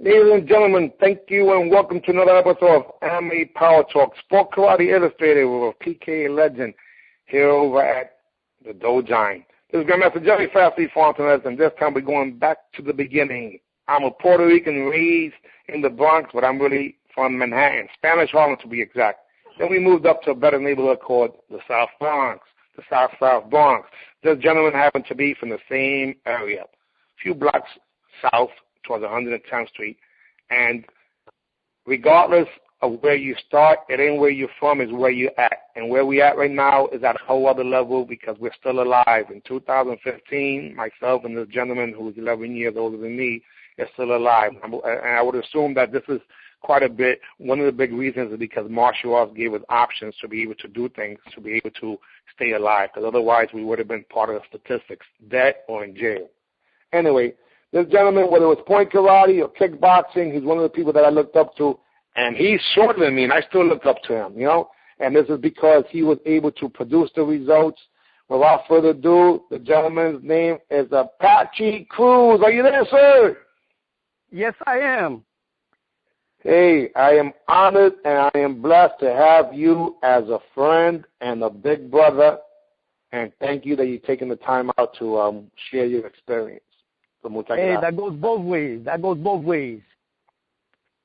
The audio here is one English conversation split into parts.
Ladies and gentlemen, thank you and welcome to another episode of Anime Power Talk, Sport Karate Illustrated with a PKA legend here over at the Dojine. This is Grandmaster Jerry Fastly Fontanez, and this time we're going back to the beginning. I'm a Puerto Rican raised in the Bronx, but I'm really from Manhattan, Spanish Harlem to be exact. Then we moved up to a better neighborhood called the South Bronx, the South Bronx. This gentleman happened to be from the same area, a few blocks south towards 110th Street. And regardless of where you start, it ain't where you're from, it's where you're at. And where we at right now is at a whole other level because we're still alive. In 2015, myself and this gentleman who is 11 years older than me is still alive. And I would assume that this is quite a bit. One of the big reasons is because martial arts gave us options to be able to do things, to be able to stay alive, because otherwise we would have been part of the statistics, dead or in jail. Anyway, this gentleman, whether it was point karate or kickboxing, he's one of the people that I looked up to, and he's shorter than me, and I still look up to him, you know, and this is because he was able to produce the results. Without further ado, the gentleman's name is Apache Cruz. Are you there, sir? Yes, I am. Hey, I am honored and I am blessed to have you as a friend and a big brother, and thank you that you're taking the time out to share your experience. Hey, that goes both ways. That goes both ways.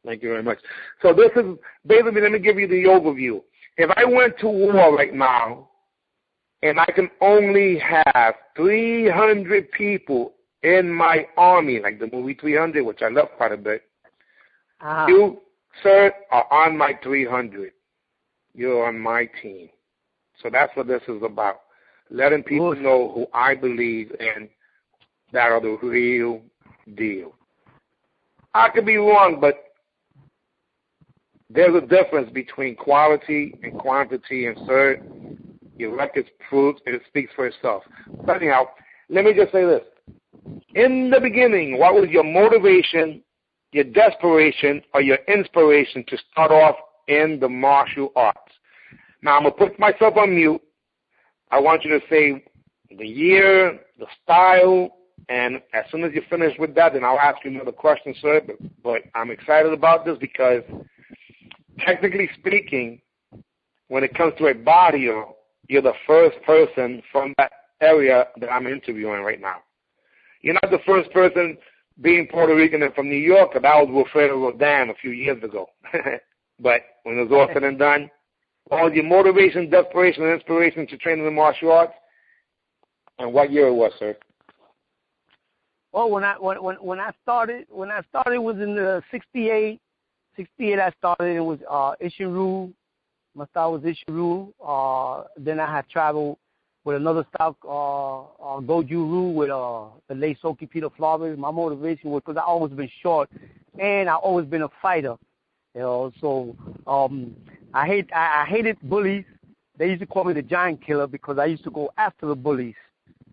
Thank you very much. So this is, basically, let me give you the overview. If I went to war right now and I can only have 300 people in my army, like the movie 300, which I love quite a bit, you, sir, are on my 300. You're on my team. So that's what this is about, letting people know who I believe in, that are the real deal. I could be wrong, but there's a difference between quality and quantity, and sir, your records proves it speaks for itself. But anyhow, let me just say this. In the beginning, what was your motivation, your desperation, or your inspiration to start off in the martial arts? Now, I'm going to put myself on mute. I want you to say the year, the style, and as soon as you finish with that, then I'll ask you another question, sir. But I'm excited about this because, technically speaking, when it comes to a barrio, you're the first person from that area that I'm interviewing right now. You're not the first person being Puerto Rican and from New York, because that was Wilfredo Rodan a few years ago. But when it was all said and done, all your motivation, desperation, and inspiration to train in the martial arts, and what year it was, sir? Well, when I started was in the 68. 68 I started. It was Ishiru. My style was Ishiru. Then I had traveled with another style, Goju-Ru, with the late Soki Peter Flores. My motivation was because I always been short, and I always been a fighter. You know, so I hated bullies. They used to call me the giant killer because I used to go after the bullies.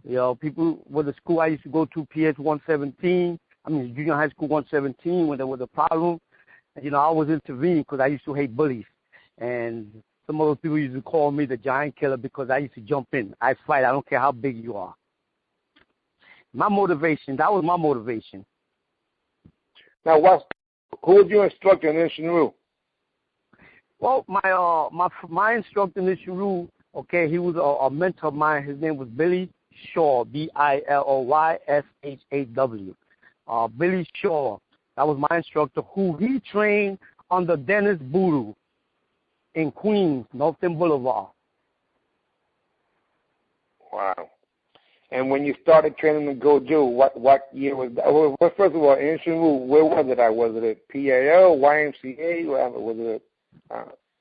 You know, people with the school I used to go to, PS 117, junior high school 117, when there was a problem. And, you know, I was intervening because I used to hate bullies. And some other people used to call me the giant killer because I used to jump in. I fight. I don't care how big you are. My motivation, that was my motivation. Now, who was your instructor in Ishiru? Well, my instructor in Ishiru, okay, he was a mentor of mine. His name was Billy Shaw, BillyShaw. Billy Shaw, that was my instructor, who he trained under Dennis Boodoo in Queens, Northern Boulevard. Wow. And when you started training in Goju, what year was that? Well, first of all, in Shinru, where was it at? Was it at PAO, YMCA? Was it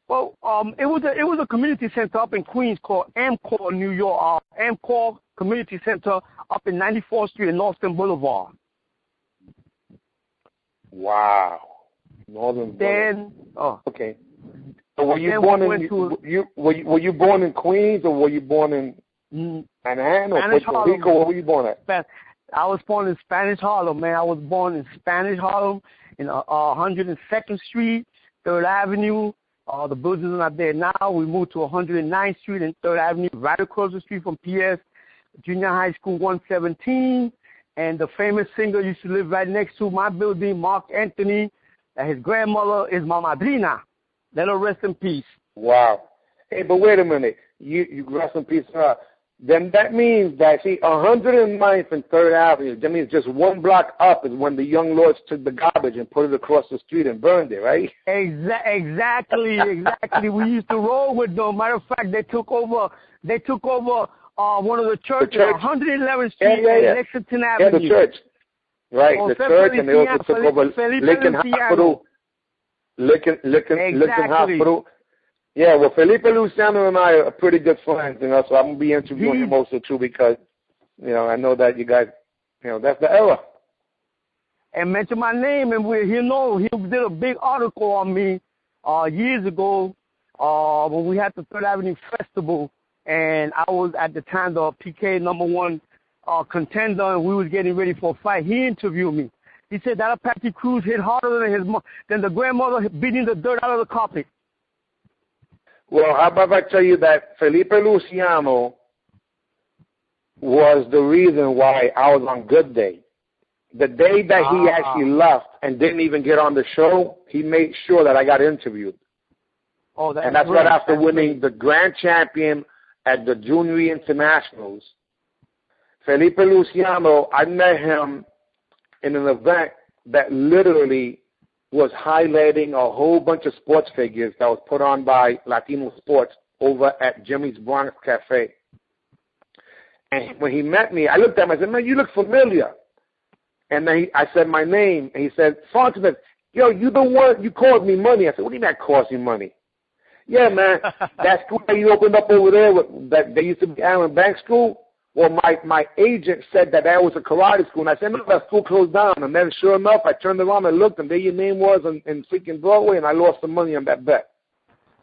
Well, it was a community center up in Queens called Amcor, New York. Amcor Community Center up in 94th Street and Northern Boulevard. Wow, Northern Boulevard. Okay. So were you born in Queens, or were you born in Manhattan or Puerto Rico? Where were you born at? I was born in Spanish Harlem, man. I was born in Spanish Harlem in 102nd Street, 3rd Avenue. The buildings are not there now. We moved to 109th Street and 3rd Avenue, right across the street from PS Junior High School 117. and the famous singer used to live right next to my building, Mark Anthony, and his grandmother is my madrina. Let her rest in peace. Wow. Hey, but wait a minute. You rest in peace. Then that means that, see, 109th and 3rd Avenue, that means just one block up is when the young lords took the garbage and put it across the street and burned it, right? Exactly. We used to roll with them. Matter of fact, they took over one of the churches, 111th Street and Lexington Avenue. Yeah, the church. Right, the church, and they also took over Lincoln Hospital. Lincoln Hospital. Yeah, well, Felipe Luciano and I are pretty good friends, so I'm going to be interviewing him also, too, because, I know that you guys, that's the era. And mention my name, and he did a big article on me years ago when we had the 3rd Avenue Festival, and I was, at the time, the PKA #1 contender, and we was getting ready for a fight. He interviewed me. He said that Apache Cruz hit harder than the grandmother beating the dirt out of the carpet. Well, how about I tell you that Felipe Luciano was the reason why I was on Good Day. The day that he actually left and didn't even get on the show, he made sure that I got interviewed. Oh, that's and that's great. right after winning the grand champion at the Junior Internationals. Felipe Luciano, I met him in an event that literally was highlighting a whole bunch of sports figures that was put on by Latino Sports over at Jimmy's Bronx Cafe. And when he met me, I looked at him, I said, man, you look familiar. And then I said my name, and he said, Fontenay, yo, you the one, you called me money. I said, what do you mean I cost you money? Yeah, man, that school that you opened up over there, that they used to be Allen Bank School, well, my agent said that was a karate school, and I said, no, that school closed down. And then sure enough, I turned around and looked, and there your name was in freaking Broadway, and I lost some money on that bet.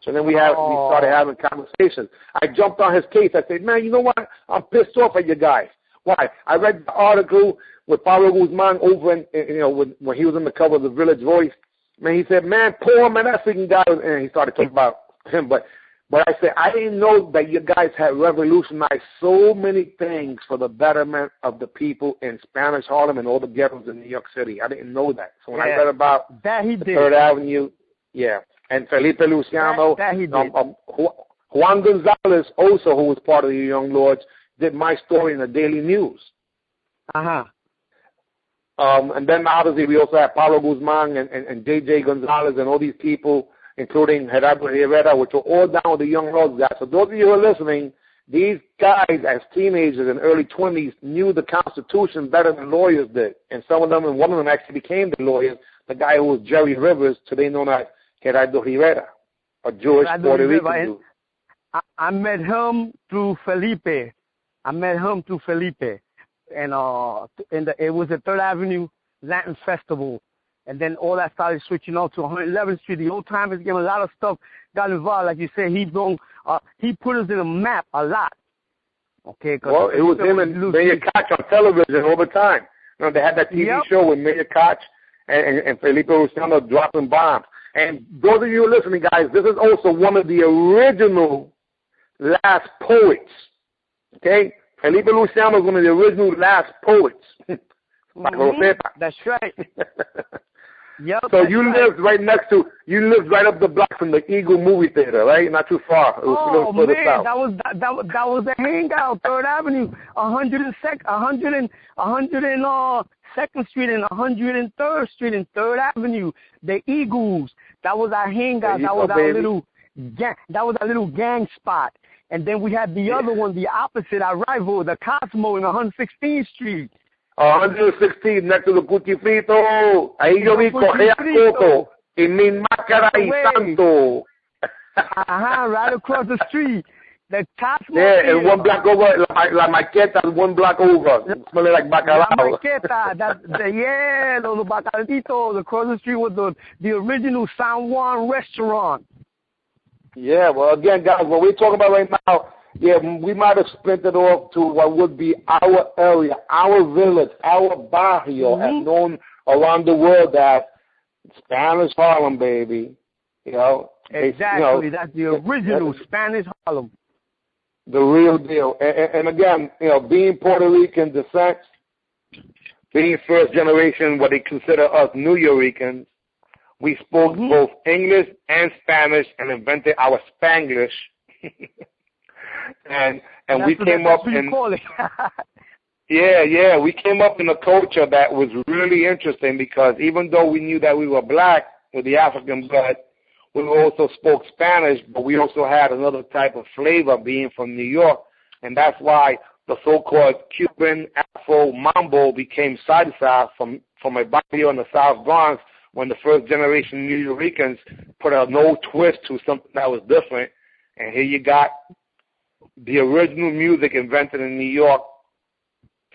So then we started having conversations. I jumped on his case. I said, man, you know what? I'm pissed off at you guys. Why? I read the article with Pablo Guzman over when he was on the cover of the Village Voice. Man, he said, man, poor man, that freaking guy. And he started talking about him, but I said, I didn't know that you guys had revolutionized so many things for the betterment of the people in Spanish Harlem and all the ghettos in New York City. I didn't know that. So when I read about that he the did. 3rd Avenue, and Felipe Luciano, that he did. Juan Gonzalez also, who was part of the Young Lords, did my story in the Daily News. Uh-huh. And then obviously we also have Pablo Guzman and J.J. Gonzalez and all these people, including Gerardo Rivera, which were all down with the Young Lords guys. So those of you who are listening, these guys as teenagers in early 20s knew the Constitution better than lawyers did. And some of them, and one of them actually became the lawyers, the guy who was Jerry Rivers, today known as Gerardo Rivera, a Jewish Puerto Rican dude. I met him through Felipe. And it was the 3rd Avenue Latin Festival. And then all that started switching on to 111th Street. The old timers gave a lot of stuff, got involved. Like you said, he put us in a map a lot. Okay. Well, it was him and Mayor Koch on television all the time. They had that TV show with Mayor Koch and Felipe Luciano dropping bombs. And those of you listening, guys, this is also one of the original last poets. Okay? Felipe Luciano is one of the original last poets. That's right. Yep, so you lived right up the block from the Eagle movie theater, right? Not too far. It was a little further south. That was the hangout, 3rd Avenue, 102nd Street and 103rd Street and 3rd Avenue. The Eagles. That was our hangout. That was our little gang spot. And then we had the other one, the opposite, our rival, the Cosmo in 116th Street. 116 next to the Cuchifrito. Ahí yo vi Correa Coto y mi máscara y santo. Right across the street. The Cosmo. Yeah, and one block over, La Maqueta, one block over. Smelling like bacalao. La Maqueta, los bacalditos across the street with the original San Juan restaurant. Yeah, well, again, guys, what we're talking about right now, we might have splintered off to what would be our area, our village, our barrio, as known around the world as Spanish Harlem, baby. Exactly. That's the original Spanish Harlem. The real deal. And again, being Puerto Rican descent, being first generation, what they consider us New Yorkers, we spoke both English and Spanish and invented our Spanglish. and we came up in we came up in a culture that was really interesting because even though we knew that we were black with the African blood, we also spoke Spanish, but we also had another type of flavor being from New York, and that's why the so-called Cuban Afro Mambo became salsa from a barrio in the South Bronx when the first generation New Yorkers put a no twist to something that was different. And here you got the original music invented in New York,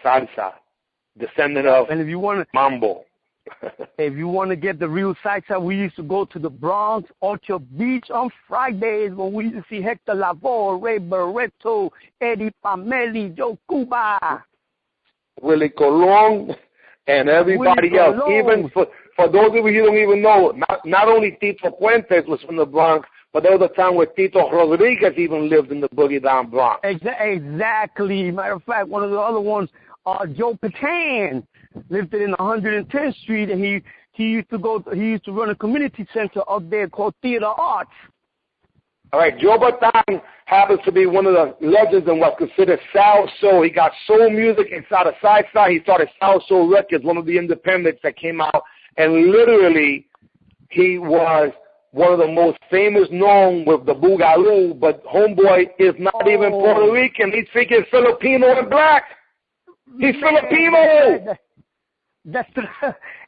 salsa, descendant of Mambo. If you want to get the real salsa, we used to go to the Bronx, Orchard Beach on Fridays when we used to see Hector Lavoe, Ray Barreto, Eddie Pamelli, Joe Cuba, Willie Colon, and everybody else. Even for those of you who don't even know, not only Tito Puentes was from the Bronx, but there was a time where Tito Rodriguez even lived in the boogie down Bronx. Exactly. Matter of fact, one of the other ones, Joe Patan, lived in 110th Street, and he used to run a community center up there called Theater Arts. All right, Joe Patan happens to be one of the legends in what's considered South Soul. He got soul music inside of Side Side. He started South Soul Records, one of the independents that came out, and literally he was one of the most famous known with the Boogaloo, but homeboy is not even Puerto Rican. He's freaking Filipino and black. He's Filipino.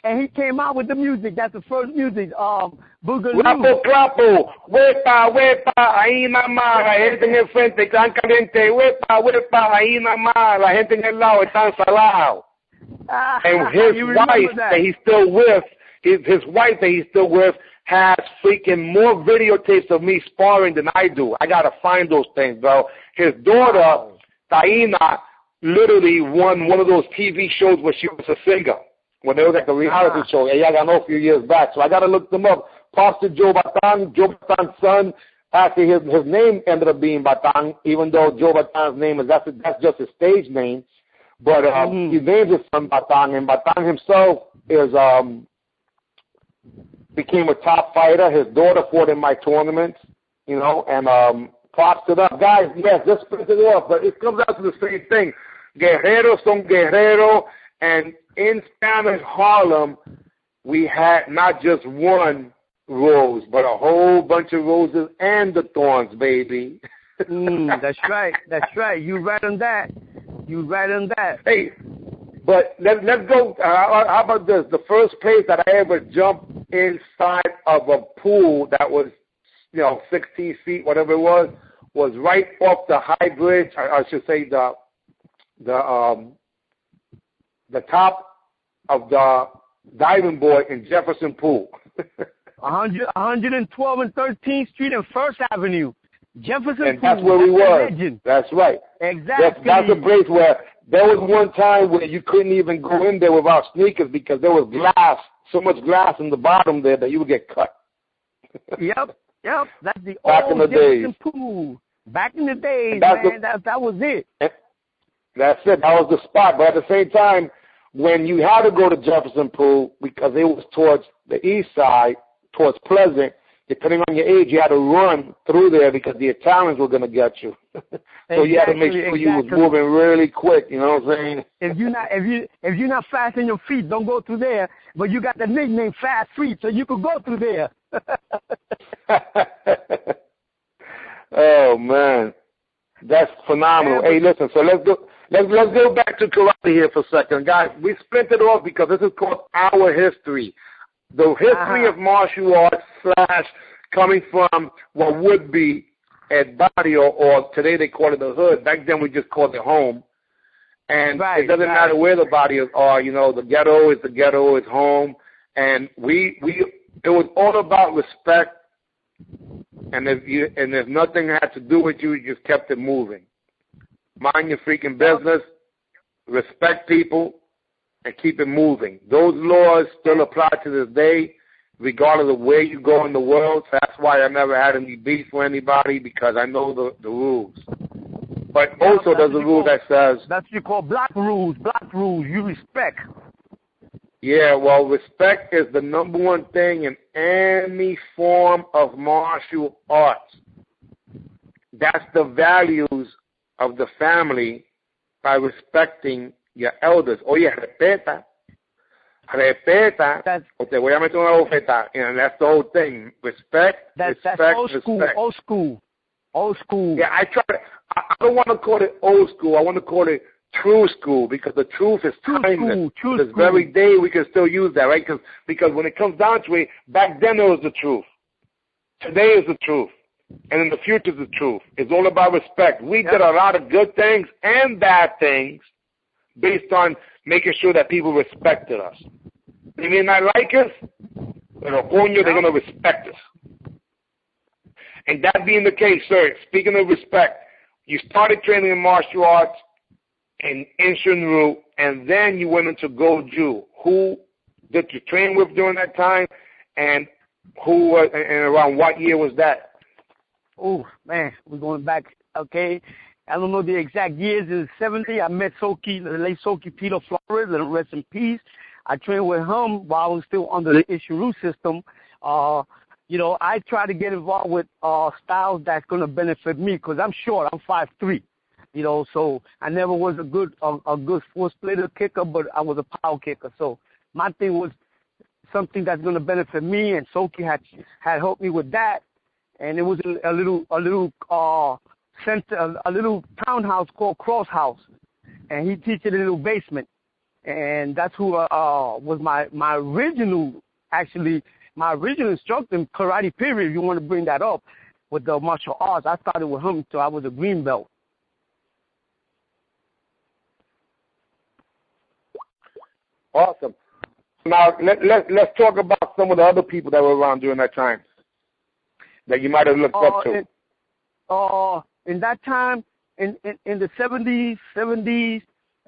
And he came out with the music. That's the first music. Boogaloo. Clapo, clapo. Huepa, huepa. Ahí nada más. La gente en el frente están caliente. Huepa, huepa. Ahí nada más. La gente en el lado están salados. And his wife that he's still with, his wife that he's still with, has freaking more videotapes of me sparring than I do. I gotta find those things, bro. His daughter, Taina, literally won one of those TV shows where she was a singer. When there was like a reality show. Ella ganó a few years back. So I gotta look them up. Pastor Joe Batan, Joe Batan's son. Actually, his name ended up being Batan, even though Joe Batan's name is that's just his stage name. But he named his son Batan, and Batan himself is became a top fighter. His daughter fought in my tournaments, and props to them. Guys, yes, just split it off, but it comes out to the same thing. Guerreros son guerrero, and in Spanish Harlem, we had not just one rose, but a whole bunch of roses and the thorns, baby. That's right. That's right. You right on that. Hey, but let's go. How about this? The first place that I ever jumped inside of a pool that was, 16 feet, whatever it was right off the high bridge. I should say the top of the diving board in Jefferson Pool. 112 and 13th Street and First Avenue. Jefferson and Pool. That's where we were. Legend. That's right. Exactly. That's a place where there was one time where you couldn't even go in there without sneakers because there was glass, so much glass in the bottom there that you would get cut. Yep. That's the Back old in the Jefferson days. Pool. Back in the days, man. That was it. That's it. That was the spot. But at the same time, when you had to go to Jefferson Pool because it was towards the east side, towards Pleasant, depending on your age, you had to run through there because the Italians were going to get you. So you had to make sure you was moving really quick. You know what I'm saying? If you're not fast in your feet, don't go through there. But you got the nickname Fast Feet, so you could go through there. Oh man, that's phenomenal. Hey, listen. So let's go back to karate here for a second, guys. We split it off because this is called our history. The history of martial arts / coming from what would be a barrio, or today they call it the hood. Back then we just called it home. And it doesn't matter where the barrios are. The ghetto is the ghetto, it's home. And it was all about respect. And if nothing had to do with you, you just kept it moving. Mind your freaking business. Respect people. And keep it moving. Those laws still apply to this day, regardless of where you go in the world. So that's why I never had any beef with anybody, because I know the rules. But also there's a rule that says... That's what you call block rules. Block rules. You respect. Yeah, well, respect is the number one thing in any form of martial arts. That's the values of the family by respecting your elders. Oye, respeta, o te voy a meter una bofeta. And that's the whole thing. Respect, that's old school, respect. Old school. Yeah, I don't want to call it old school. I want to call it true school, because the truth is timeless. This very day we can still use that, right? Because when it comes down to it, back then it was the truth. Today is the truth. And in the future is the truth. It's all about respect. We did a lot of good things and bad things based on making sure that people respected us. They may not like us, but they're going to respect us. And that being the case, sir, speaking of respect, you started training in martial arts in Inshinru, and then you went into Goju. Who did you train with during that time, and and around what year was that? Oh, man, we're going back, okay. I don't know the exact years. In the 70s, I met Soki, the late Soki Peter Flores, let him rest in peace. I trained with him while I was still under the Inshinru system. I try to get involved with styles that's going to benefit me, because I'm short. I'm 5'3". So I never was a good four splitter kicker, but I was a power kicker. So my thing was something that's going to benefit me, and Soki had helped me with that. And it was a little townhouse called Cross House, and he teaches in a little basement, and that's who was my original instructor in karate. Period. If you want to bring that up with the martial arts, I started with him till I was a green belt. Awesome. Now let's talk about some of the other people that were around during that time that you might have looked up to. In that time, in the 70s,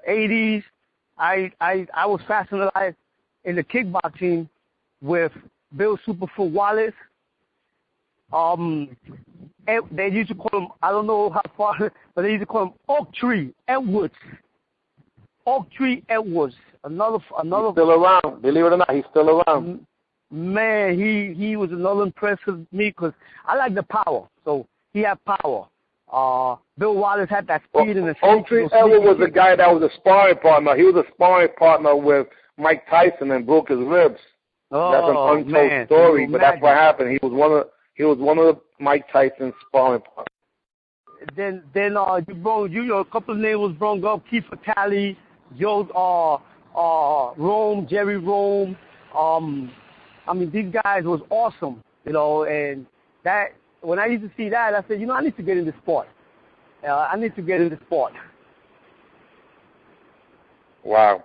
80s, I was fascinated in the kickboxing with Bill Superfoot Wallace. They used to call him, I don't know how far, but they used to call him Oak Tree Edwards. Oak Tree Edwards. Another. He's still around. Believe it or not, he's still around. Man, he was another impressive me, because I like the power. So he had power. Bill Wallace had that speed and the Oak Tree Edwards was the guy that was a sparring partner. He was a sparring partner with Mike Tyson and broke his ribs. That's an untold story, but that's what happened. He was one of Mike Tyson's sparring partners. Then a couple of names was brought up. Keith Vitale, Rome, Jerry Rome. These guys was awesome, and that when I used to see that, I said, I need to get into sport. Wow.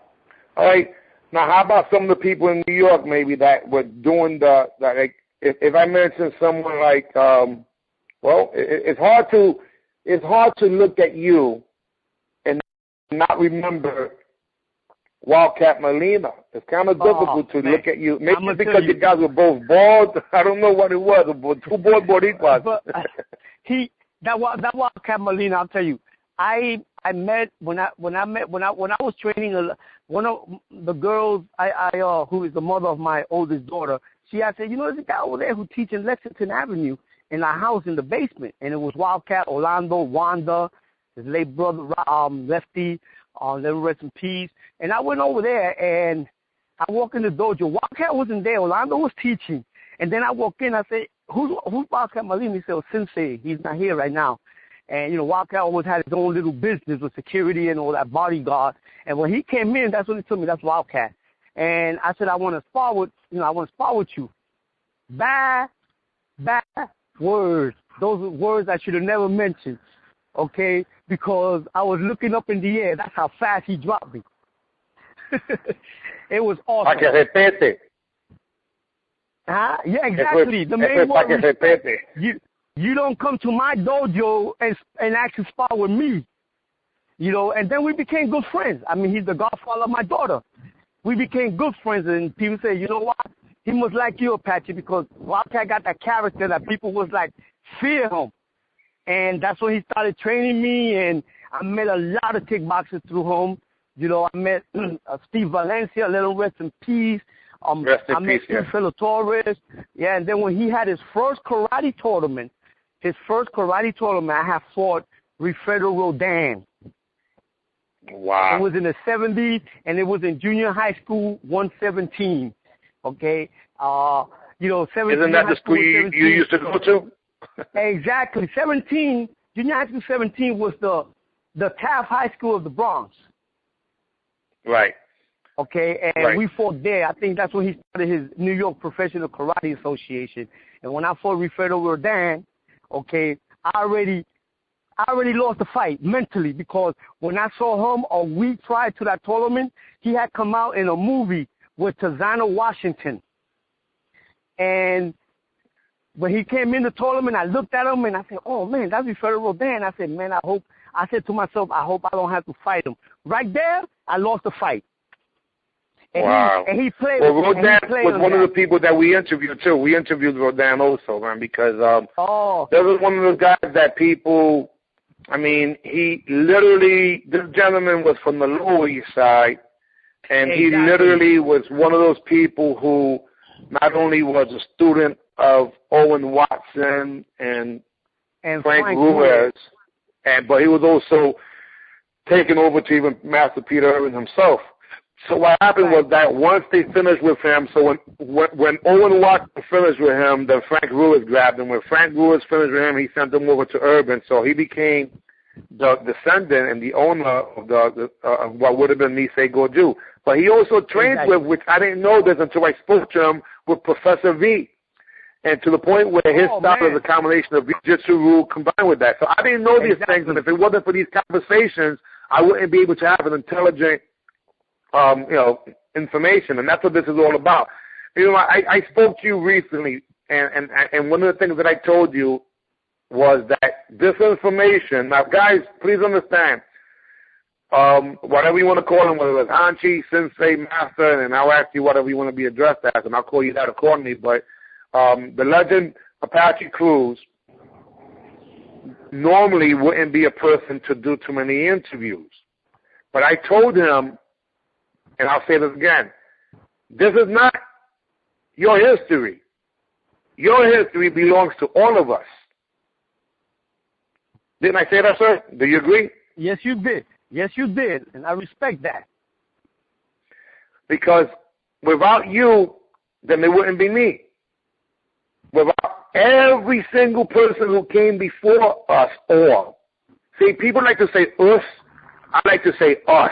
All right. Now, how about some of the people in New York maybe that were doing if I mention someone like, it's hard to look at you and not remember Wildcat Molina. It's kind of difficult to look at you. Maybe because you guys were both bald. I don't know what it was, but two bald Boricuas. But that Wildcat Molina, I'll tell you. I met when I was training one of the girls who is the mother of my oldest daughter. She had said, there's a guy over there who teaches in Lexington Avenue in our house in the basement, and it was Wildcat, Orlando, Wanda, his late brother Lefty, let him rest in peace. And I went over there and I walked in the dojo. Wildcat wasn't there. Orlando was teaching, and then I walked in. I said, "Who's Wildcat Molina?" He said, "Oh, Sensei. He's not here right now." And, Wildcat always had his own little business with security and all that bodyguard. And when he came in, that's when he told me that's Wildcat. And I said, I want to spar with you. Bad words. Those are words I should have never mentioned, okay? Because I was looking up in the air. That's how fast he dropped me. It was awesome. Pa que repete. Huh? Yeah, exactly. The main word. You don't come to my dojo and actually spar with me, and then we became good friends. He's the godfather of my daughter. We became good friends, and people say, you know what? He must like you, Apache, because Wildcat got that character that people was like, fear him. And that's when he started training me, and I met a lot of kickboxers through him. You know, I met Steve Valencia, let him rest in peace. Rest in I met peace, yeah. Phil Torres. Yeah, and then when he had his first karate tournament, I had fought Wilfredo Roldan. Wow. It was in the 70s, and it was in junior high school, 117. Okay? You know, 17. Isn't that the school you used to go to? Exactly. 17, junior high school 17 was the Taft High School of the Bronx. Right. Okay, and we fought there. I think that's when he started his New York Professional Karate Association. And when I fought Wilfredo Roldan, okay, I already lost the fight mentally, because when I saw him a week prior to that tournament, he had come out in a movie with Tazana Washington. And when he came in the tournament, I looked at him and I said, oh man, that's Wilfredo Roldan. I said, man, I said to myself, I hope I don't have to fight him. Right there, I lost the fight. And wow. He played. Well, Roldan was one of the people that we interviewed too. We interviewed Roldan also, man, because there was one of those guys that people, I mean, he literally, this gentleman was from the Lower East Side, and he literally was one of those people who not only was a student of Owen Watson and Frank Ruiz, but he was also taken over to even Master Peter Irvin himself. So what happened was that once they finished with him, so when Owen Watson finished with him, then Frank Ruiz grabbed him. When Frank Ruiz finished with him, he sent him over to Irvin. So he became the descendant and the owner of what would have been Nisei Goju. But he also trained with, which I didn't know this until I spoke to him, with Professor V. And to the point where his style is a combination of Jiu-Jitsu rule combined with that. So I didn't know these things, and if it wasn't for these conversations, I wouldn't be able to have an intelligent information, and that's what this is all about. You know, I spoke to you recently, and one of the things that I told you was that this information, now guys, please understand, whatever you want to call him, whether it's Hanshi, Sensei, Master, and I'll ask you whatever you want to be addressed as, and I'll call you that accordingly, but the legend Apache Cruz normally wouldn't be a person to do too many interviews. But I told him, and I'll say this again, this is not your history. Your history belongs to all of us. Didn't I say that, sir? Do you agree? Yes, you did. Yes, you did, and I respect that. Because without you, then there wouldn't be me. Without every single person who came before us all. See, people like to say us. I like to say us.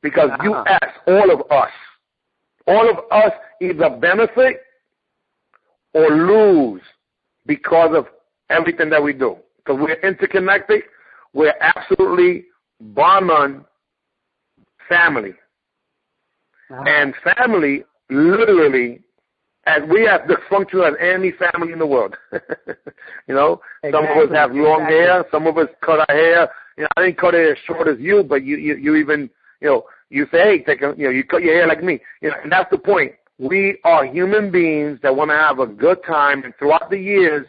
Because you ask all of us. All of us either benefit or lose because of everything that we do. Because we're interconnected. We're absolutely bar-none family. And family, literally, as we have dysfunctional as any family in the world. You know, some of us have long hair. Some of us cut our hair. You know, I didn't cut it as short as you, but you even, you know, you say, hey, you cut your hair like me. You know, and that's the point. We are human beings that want to have a good time. And throughout the years,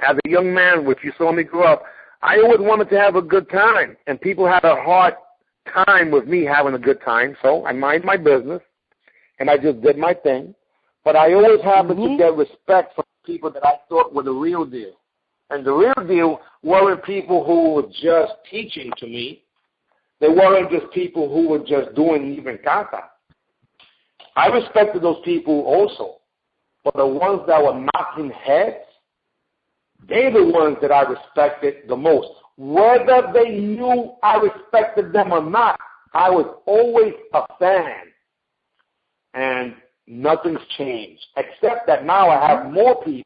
as a young man, if you saw me grow up, I always wanted to have a good time. And people had a hard time with me having a good time. So I mind my business, and I just did my thing. But I always happened to get respect from people that I thought were the real deal. And the real deal weren't people who were just teaching to me. They weren't just people who were just doing even kata. I respected those people also. But the ones that were knocking heads, they're the ones that I respected the most. Whether they knew I respected them or not, I was always a fan. And nothing's changed, except that now I have more people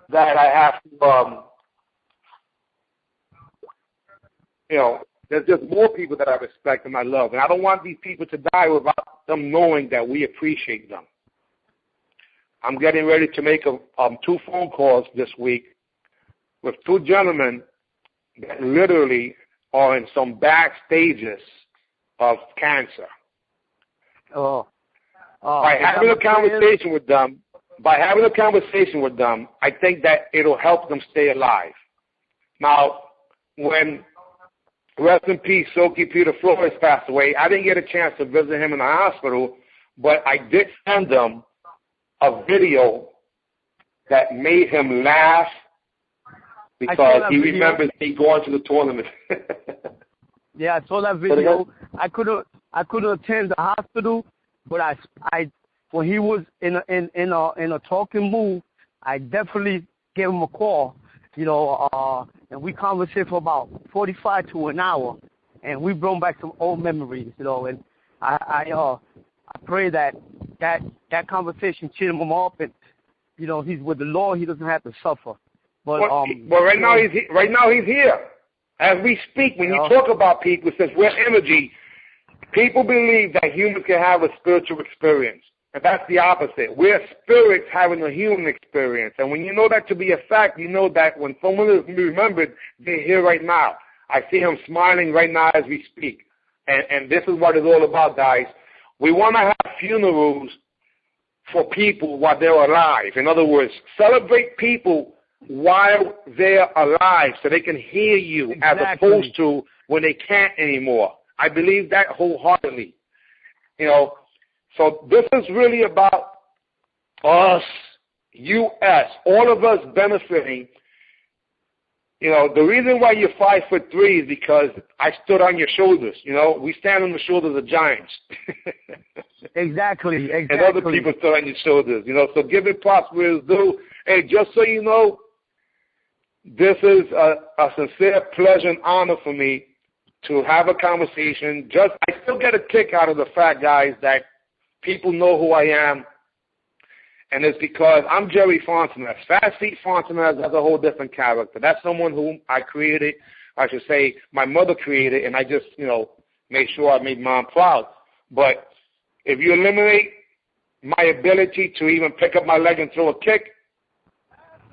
that I have to, there's just more people that I respect and I love. And I don't want these people to die without them knowing that we appreciate them. I'm getting ready to make 2 phone calls this week with 2 gentlemen that literally are in some back stages of cancer. By having a conversation with them, I think that it'll help them stay alive. Now, when rest in peace, Soki Peter Flores passed away. I didn't get a chance to visit him in the hospital, but I did send him a video that made him laugh because he remembers me going to the tournament. Yeah, I saw that video. I couldn't attend the hospital, but I when he was in a talking mood, I definitely gave him a call, and we conversed for about 45 to an hour, and we brought back some old memories, and I pray that conversation cheered him up, and he's with the Lord, he doesn't have to suffer. But right now he's here. As we speak, when you talk about people, since we're energy, people believe that humans can have a spiritual experience. And that's the opposite. We're spirits having a human experience. And when you know that to be a fact, you know that when someone is remembered, they're here right now. I see him smiling right now as we speak. And this is what it's all about, guys. We want to have funerals for people while they're alive. In other words, celebrate people while they're alive so they can hear you, as opposed to when they can't anymore. I believe that wholeheartedly. So this is really about us, U.S., all of us benefiting. The reason why you're 5'3" is because I stood on your shoulders. We stand on the shoulders of giants. Exactly. And other people stood on your shoulders. So give it props where it's due. Hey, just so you know, this is a sincere pleasure and honor for me to have a conversation. I still get a kick out of the fact, guys, that people know who I am, and it's because I'm Jerry Fontenez. Fast Feet Fontenez has a whole different character. That's someone whom I created, I should say my mother created, and I just, made sure I made mom proud. But if you eliminate my ability to even pick up my leg and throw a kick,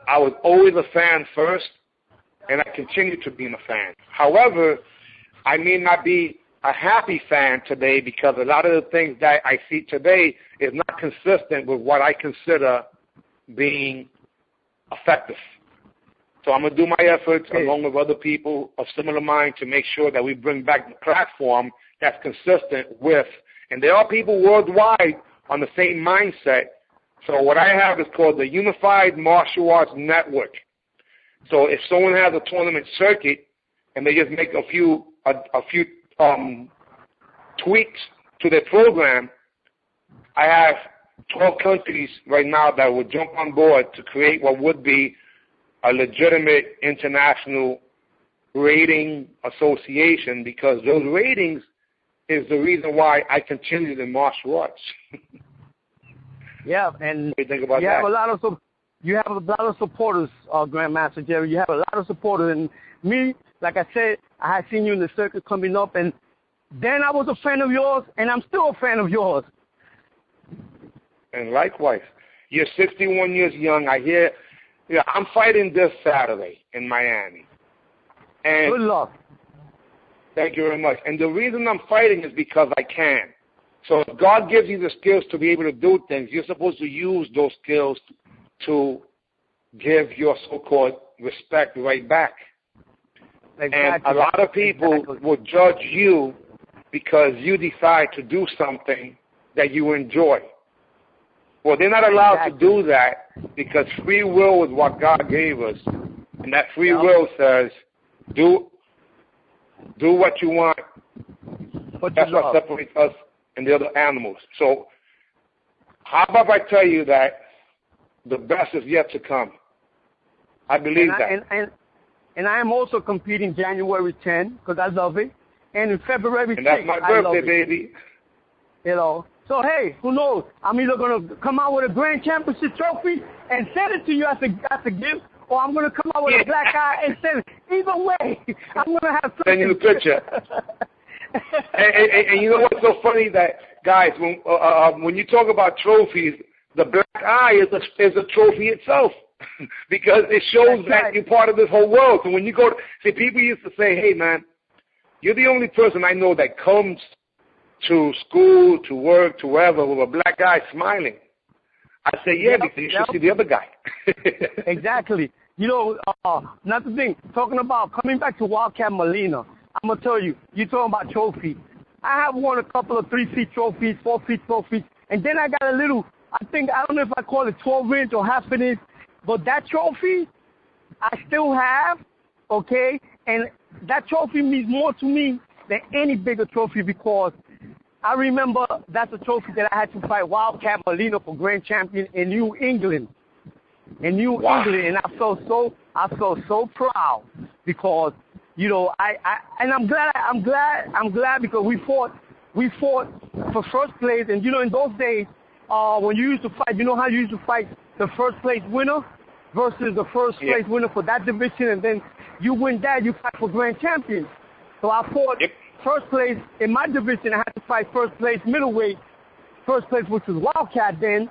I was always a fan first, and I continue to be a fan. However, I may not be a happy fan today because a lot of the things that I see today is not consistent with what I consider being effective. So I'm going to do my efforts along with other people of similar mind to make sure that we bring back the platform that's consistent with, and there are people worldwide on the same mindset. So what I have is called the Unified Martial Arts Network. So if someone has a tournament circuit and they just make a few tweaks to their program, I have 12 countries right now that would jump on board to create what would be a legitimate international rating association, because those ratings is the reason why I continue in martial arts. Yeah, and what do you think about that? You have a lot of supporters, Grandmaster Jerry. You have a lot of supporters, and me, like I said, I had seen you in the circuit coming up, and then I was a fan of yours, and I'm still a fan of yours. And likewise, you're 61 years young. I hear, I'm fighting this Saturday in Miami. And good luck. Thank you very much. And the reason I'm fighting is because I can. So if God gives you the skills to be able to do things, you're supposed to use those skills to give your so-called respect right back. Exactly. And a lot of people will judge you because you decide to do something that you enjoy. Well, they're not allowed to do that because free will is what God gave us. And that free will says, do what you want. That's what separates us and the other animals. So how about if I tell you that the best is yet to come? I believe that. And I am also competing January 10 because I love it. And in February 6th, and that's my birthday, baby. So, hey, who knows? I'm either going to come out with a Grand Championship trophy and send it to you as a gift, or I'm going to come out with a black eye and send it. Either way, I'm going to have something. Send you the picture. and you know what's so funny, that, guys, when you talk about trophies, the black eye is a trophy itself. Because it shows that you're part of this whole world. So when you go people used to say, hey, man, you're the only person I know that comes to school, to work, to wherever, with a black eye smiling. I say, because you should see the other guy. Exactly. Another thing, talking about coming back to Wildcat Molina, I'm going to tell you, you're talking about trophies. I have won a couple of 3-feet trophies, 4-feet trophies, and then I got a little, I don't know if I call it 12-inch or half an inch, but that trophy I still have, okay? And that trophy means more to me than any bigger trophy because I remember that's a trophy that I had to fight Wildcat Molina for grand champion in New England. And I felt so proud because, you know, I'm glad because we fought for first place. And you know, in those days, when you used to fight, you know how you used to fight the first place winner versus the first place winner for that division, and then you win that, you fight for grand champion. So I fought first place in my division. I had to fight first place middleweight, first place which was Wildcat then,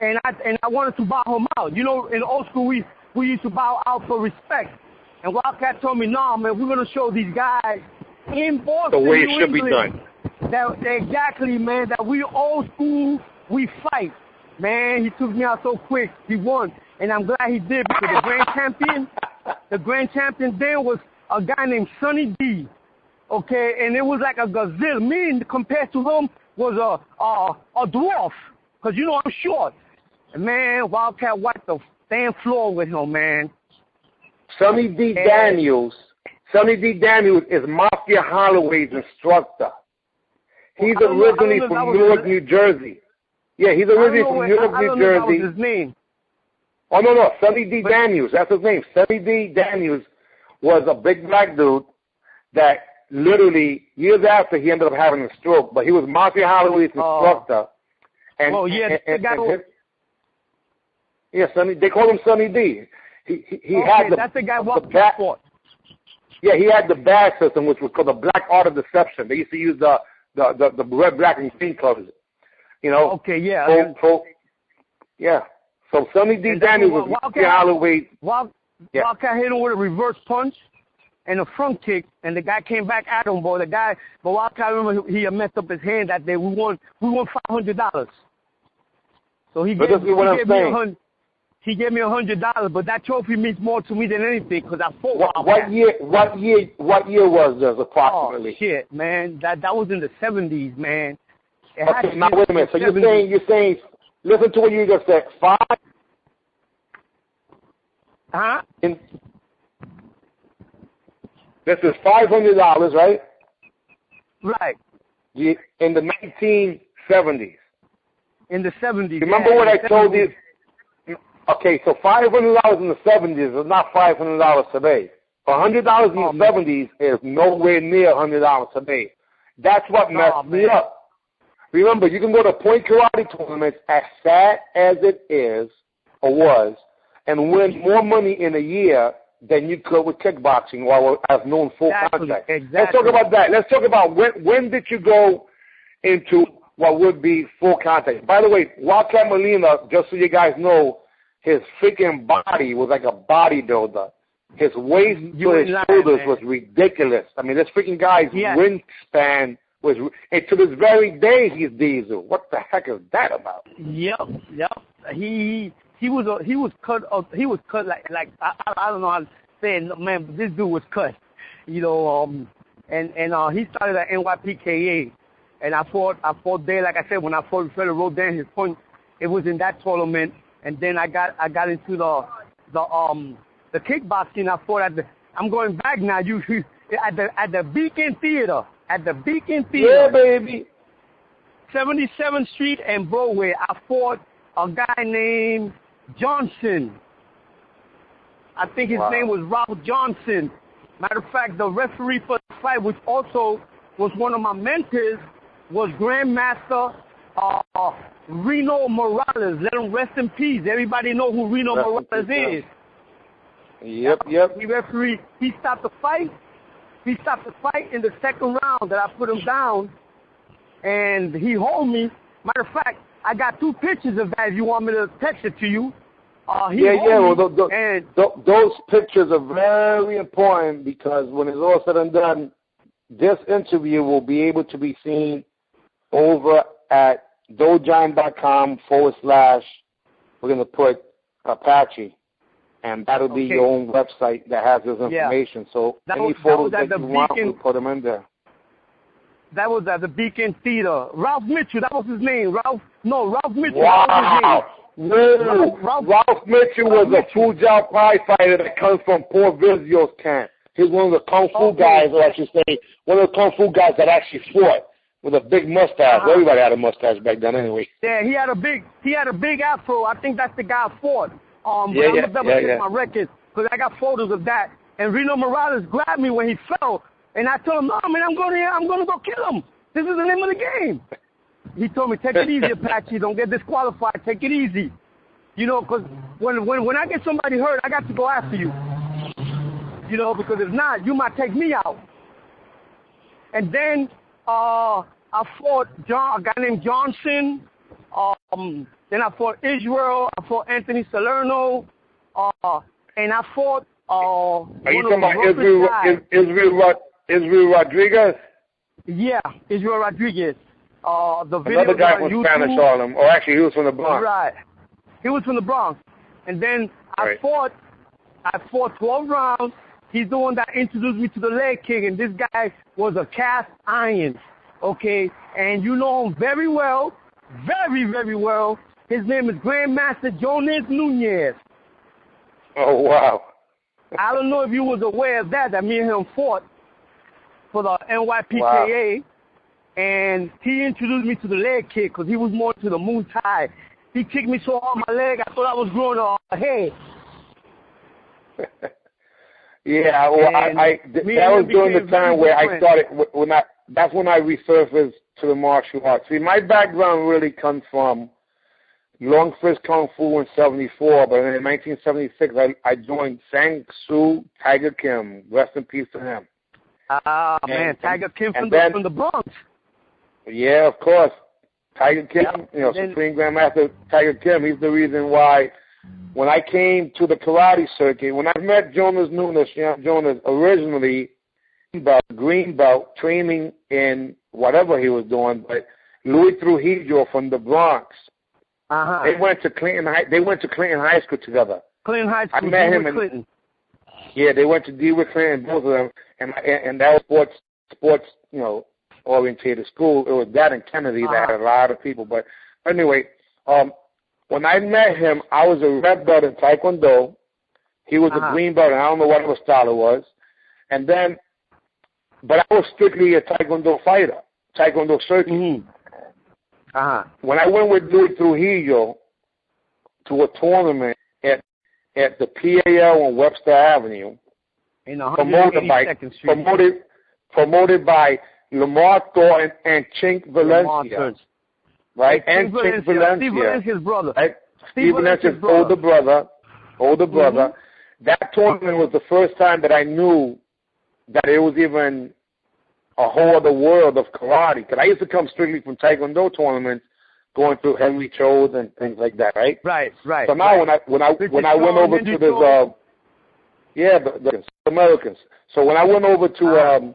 and I wanted to bow him out. You know, in old school we used to bow out for respect. And Wildcat told me, "No, man, we're gonna show these guys in Boston, the way it New should England, be done." Exactly, man. That we old school, we fight. Man, he took me out so quick. He won, and I'm glad he did because the grand champion then was a guy named Sonny D. Okay, and it was like a gazelle. Me compared to him was a dwarf, cause you know I'm short. And man, Wildcat wiped the damn floor with him, man. Sonny D. Daniels is Mafia Holloway's instructor. He's originally from Newark, New Jersey. Yeah, he's originally from Newark, New Jersey. That was his name. Oh, no, Sonny D. Daniels. That's his name. Sonny D. Daniels was a big black dude that literally, years after, he ended up having a stroke. But he was Mafia Holloway's instructor. Sonny. They call him Sonny D. He had that's the guy walked fought. Yeah, he had the badge system, which was called the Black Art of Deception. They used to use the red, black, and green colors. You know. Okay, yeah. So Sonny D. Daniels was Mafia Holloway. Wildcat hit him with a reverse punch and a front kick, and the guy came back at him, but Wildcat, remember, he had messed up his hand that day. We won $500. So he gave me $100, but that trophy means more to me than anything because I fought Wildcat. What year was this approximately? Oh shit, man, that was in the 70s, man. Okay, now wait a minute. So you're saying, listen to what you just said. This is $500, right? Right. In the 1970s. In the 70s. Remember what I told you? Okay, so $500 in the 70s is not $500 today. $100 in the 70s is nowhere near $100 today. That's what messed me up. Remember, you can go to point karate tournaments, as sad as it is or was, and win more money in a year than you could with kickboxing or as known full contact. Exactly. Let's talk about that. Let's talk about when did you go into what would be full contact. By the way, Wildcat Molina, just so you guys know, his freaking body was like a bodybuilder. His waist to his shoulders was ridiculous. I mean, this freaking guy's wingspan was, and to this very day, he's diesel. What the heck is that about? Yep. He was cut like I don't know how to say it, man, but this dude was cut, you know, and he started at NYPKA, and I fought there, like I said, when I fought Federer wrote down his point, it was in that tournament, and then I got into the kickboxing. I fought I'm going back now, at the Beacon Theater. Yeah, baby. 77th Street and Broadway. I fought a guy named Johnson. I think his name was Robert Johnson. Matter of fact, the referee for the fight, which also was one of my mentors, was Grandmaster Reno Morales. Let him rest in peace. Everybody know who Reno Morales is. Yep. He stopped the fight. He stopped the fight in the second round that I put him down, and he hold me. Matter of fact, I got 2 pictures of that if you want me to text it to you. Those pictures are very important because when it's all said and done, this interview will be able to be seen over at Dojine.com / we're going to put Apache. and that'll be your own website that has this information. So any photos that you want, we'll put them in there. That was at the Beacon Theater. Ralph Mitchell, that was his name. Ralph Mitchell. Wow. Ralph Mitchell was a Fujal Pride fighter that comes from Port Vizio's camp. He's one of the Kung Fu guys, or I should say, one of the Kung Fu guys that actually fought with a big mustache. Everybody had a mustache back then anyway. Yeah, he had a big afro. I think that's the guy I fought. I'm going to double check my records because I got photos of that. And Reno Morales grabbed me when he fell. And I told him, no, man, I'm going to go kill him. This is the name of the game. He told me, take it easy, Apache. Don't get disqualified. Take it easy. You know, because when I get somebody hurt, I got to go after you. You know, because if not, you might take me out. And then I fought a guy named Johnson. Then I fought Israel. I fought Anthony Salerno. And I fought... Are you talking about Israel Rodriguez? Yeah, Israel Rodriguez. Another guy from Spanish Harlem. Or actually, he was from the Bronx. Right. He was from the Bronx. And then I fought 12 rounds. He's the one that introduced me to the leg kick, and this guy was a cast iron, okay? And you know him very well, very, very well. His name is Grandmaster Jonas Nunez. Oh, wow. I don't know if you was aware of that me and him fought for the NYPKA, and he introduced me to the leg kick because he was more to the Muay Thai. He kicked me so hard my leg, I thought I was growing a head. Yeah, well, that was during the time where I started. That's when I resurfaced to the martial arts. See, my background really comes from Long Fist Kung Fu in '74, but in 1976 I joined Sang Soo Tiger Kim. Rest in peace to him. Man, Tiger Kim from the Bronx. Yeah, of course, Tiger Kim. You know, Supreme Grandmaster Tiger Kim. He's the reason why. When I came to the karate circuit, when I met Jonas Nunez, Jonas originally green belt, training in whatever he was doing, but Louis Trujillo from the Bronx, they went to Clinton High School together. Clinton High School. I met him Clinton. Yeah, they went to DeWitt Clinton, both of them, and that was sports, you know, orientated school. It was that and Kennedy that had a lot of people. But anyway, when I met him, I was a red belt in Taekwondo. He was a green belt, and I don't know what style it was. And then, but I was strictly a Taekwondo fighter, Taekwondo circuit. When I went with Louis Trujillo to a tournament at the PAL on Webster Avenue, promoted by Lamar Thornton and Chink Valencia. Right, and Chink Valencia. Steve Valencia's brother. Right? Steve Valencia's older brother. That tournament was the first time that I knew that it was even a whole other world of karate. Because I used to come strictly from Taekwondo tournaments, going through Henry Cho's and things like that, right? Right. So now when I went over to this, the Americans. So when I went over to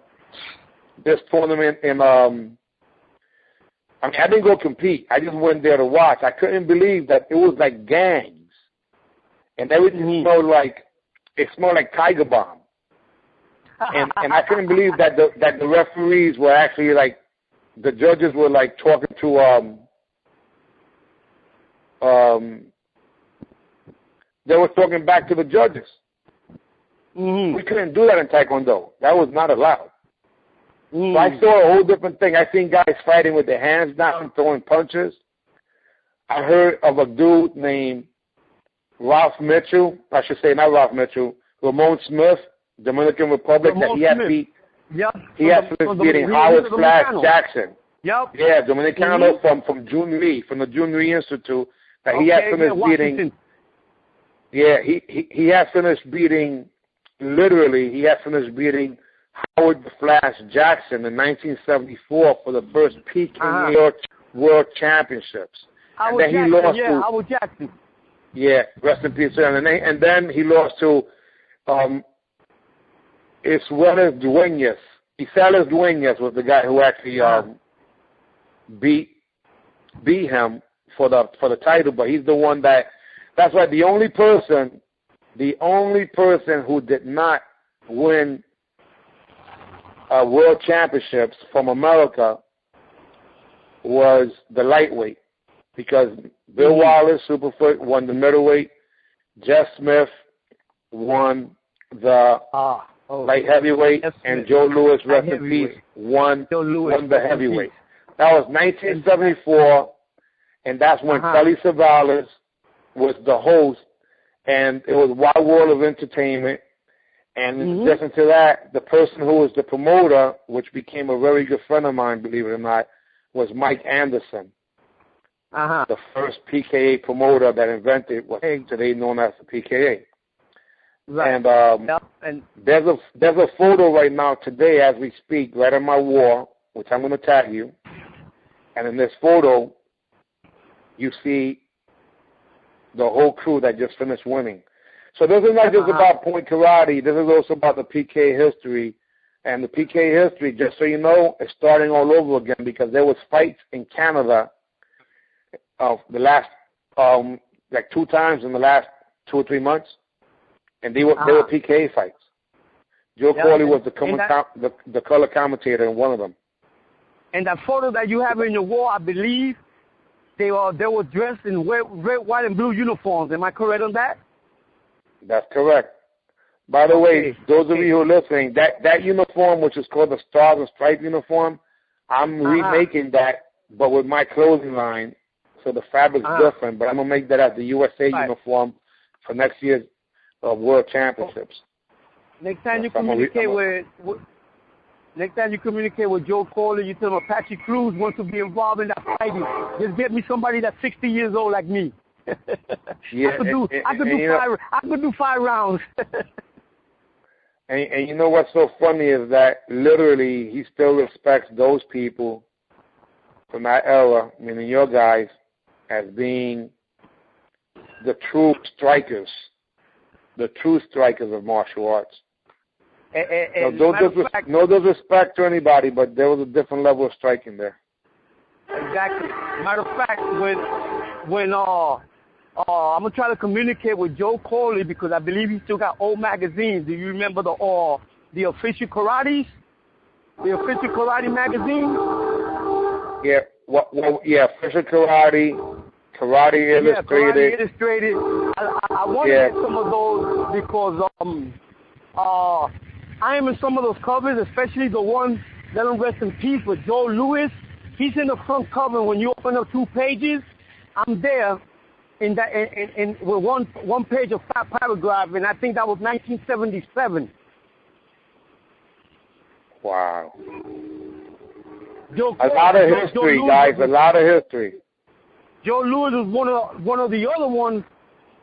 this tournament in I didn't go compete. I just went there to watch. I couldn't believe that it was like gangs, and everything smelled like Tiger Bomb, and I couldn't believe that the referees were actually like, the judges were like talking to they were talking back to the judges. We couldn't do that in Taekwondo. That was not allowed. So I saw a whole different thing. I seen guys fighting with their hands down, throwing punches. I heard of a dude named Ralph Mitchell. I should say not Ralph Mitchell. Ramon Smith, Dominican Republic. That he had beat. Yep. He had finished beating Howard Flash Jackson. Yep. Yeah, Dominicano from Jun Lee, from the Jun Lee Institute. That he had finished beating. Yeah, he had finished beating. Literally, he had finished beating Howard Flash Jackson in 1974 for the first PKA New York World Championships. Howard Jackson. Yeah, rest in peace. And then he lost to Isales Dueñas. Isales Dueñas was the guy who actually beat him for the title, but he's the one that's why the only person the only person who did not win world championships from America was the lightweight, because Bill Wallace, Superfoot, won the middleweight. Jeff Smith won the light heavyweight, and Joe Louis, rest in peace, won the heavyweight. That was 1974, and that's when Telly Savalas was the host, and it was Wild World of Entertainment. And in addition to that, the person who was the promoter, which became a very good friend of mine, believe it or not, was Mike Anderson, the first PKA promoter that invented what's today known as the PKA. Right. And there's a photo right now today as we speak, right on my wall, which I'm going to tag you. And in this photo, you see the whole crew that just finished winning. So this is not just about point karate. This is also about the PKA history. And the PKA history, just so you know, is starting all over again, because there was fights in Canada the last, like 2 times in the last 2 or 3 months. And they were PKA fights. Joe Corley was the color commentator in one of them. And that photo that you have in your wall, I believe, they were dressed in red, white, and blue uniforms. Am I correct on that? That's correct. By the way, those of you who are listening, that uniform, which is called the Stars and Stripes uniform, I'm remaking that, but with my clothing line, so the fabric's different. But I'm gonna make that as the USA uniform for next year's World Championships. Next time you communicate with Joe Corley, you tell him Apache Cruz wants to be involved in that fighting. Just get me somebody that's 60 years old like me. I could do 5 rounds. and you know what's so funny is that literally he still respects those people from that era, meaning your guys, as being the true strikers of martial arts. No disrespect to anybody, but there was a different level of striking there. Exactly. Matter of fact, when I'm gonna try to communicate with Joe Corley, because I believe he still got old magazines. Do you remember the official karates? The official karate magazine? Yeah. Yeah. Official karate Illustrated. Karate Illustrated. I want to get some of those because I am in some of those covers, especially the one, let him rest in peace, with Joe Louis. He's in the front cover. When you open up 2 pages, I'm there in that with one page of paragraph, and I think that was 1977. Wow. A lot of history, guys. A lot of history. Joe Louis was one of the other ones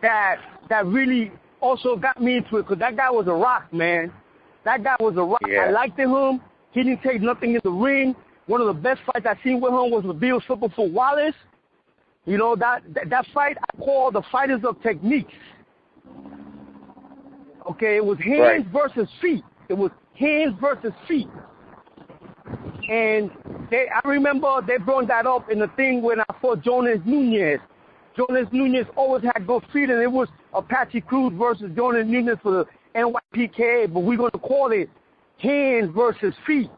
that really also got me into it, because that guy was a rock, man. That guy was a rock. Yeah. I liked him. He didn't take nothing in the ring. One of the best fights I seen with him was with Bill Superfoot Wallace. You know, that fight I call the Fighters of Techniques. Okay, it was hands versus feet. It was hands versus feet. And I remember they brought that up in the thing when I fought Jonas Nunez. Jonas Nunez always had good feet, and it was Apache Cruz versus Jonas Nunez for the NYPKA, but we're going to call it hands versus feet.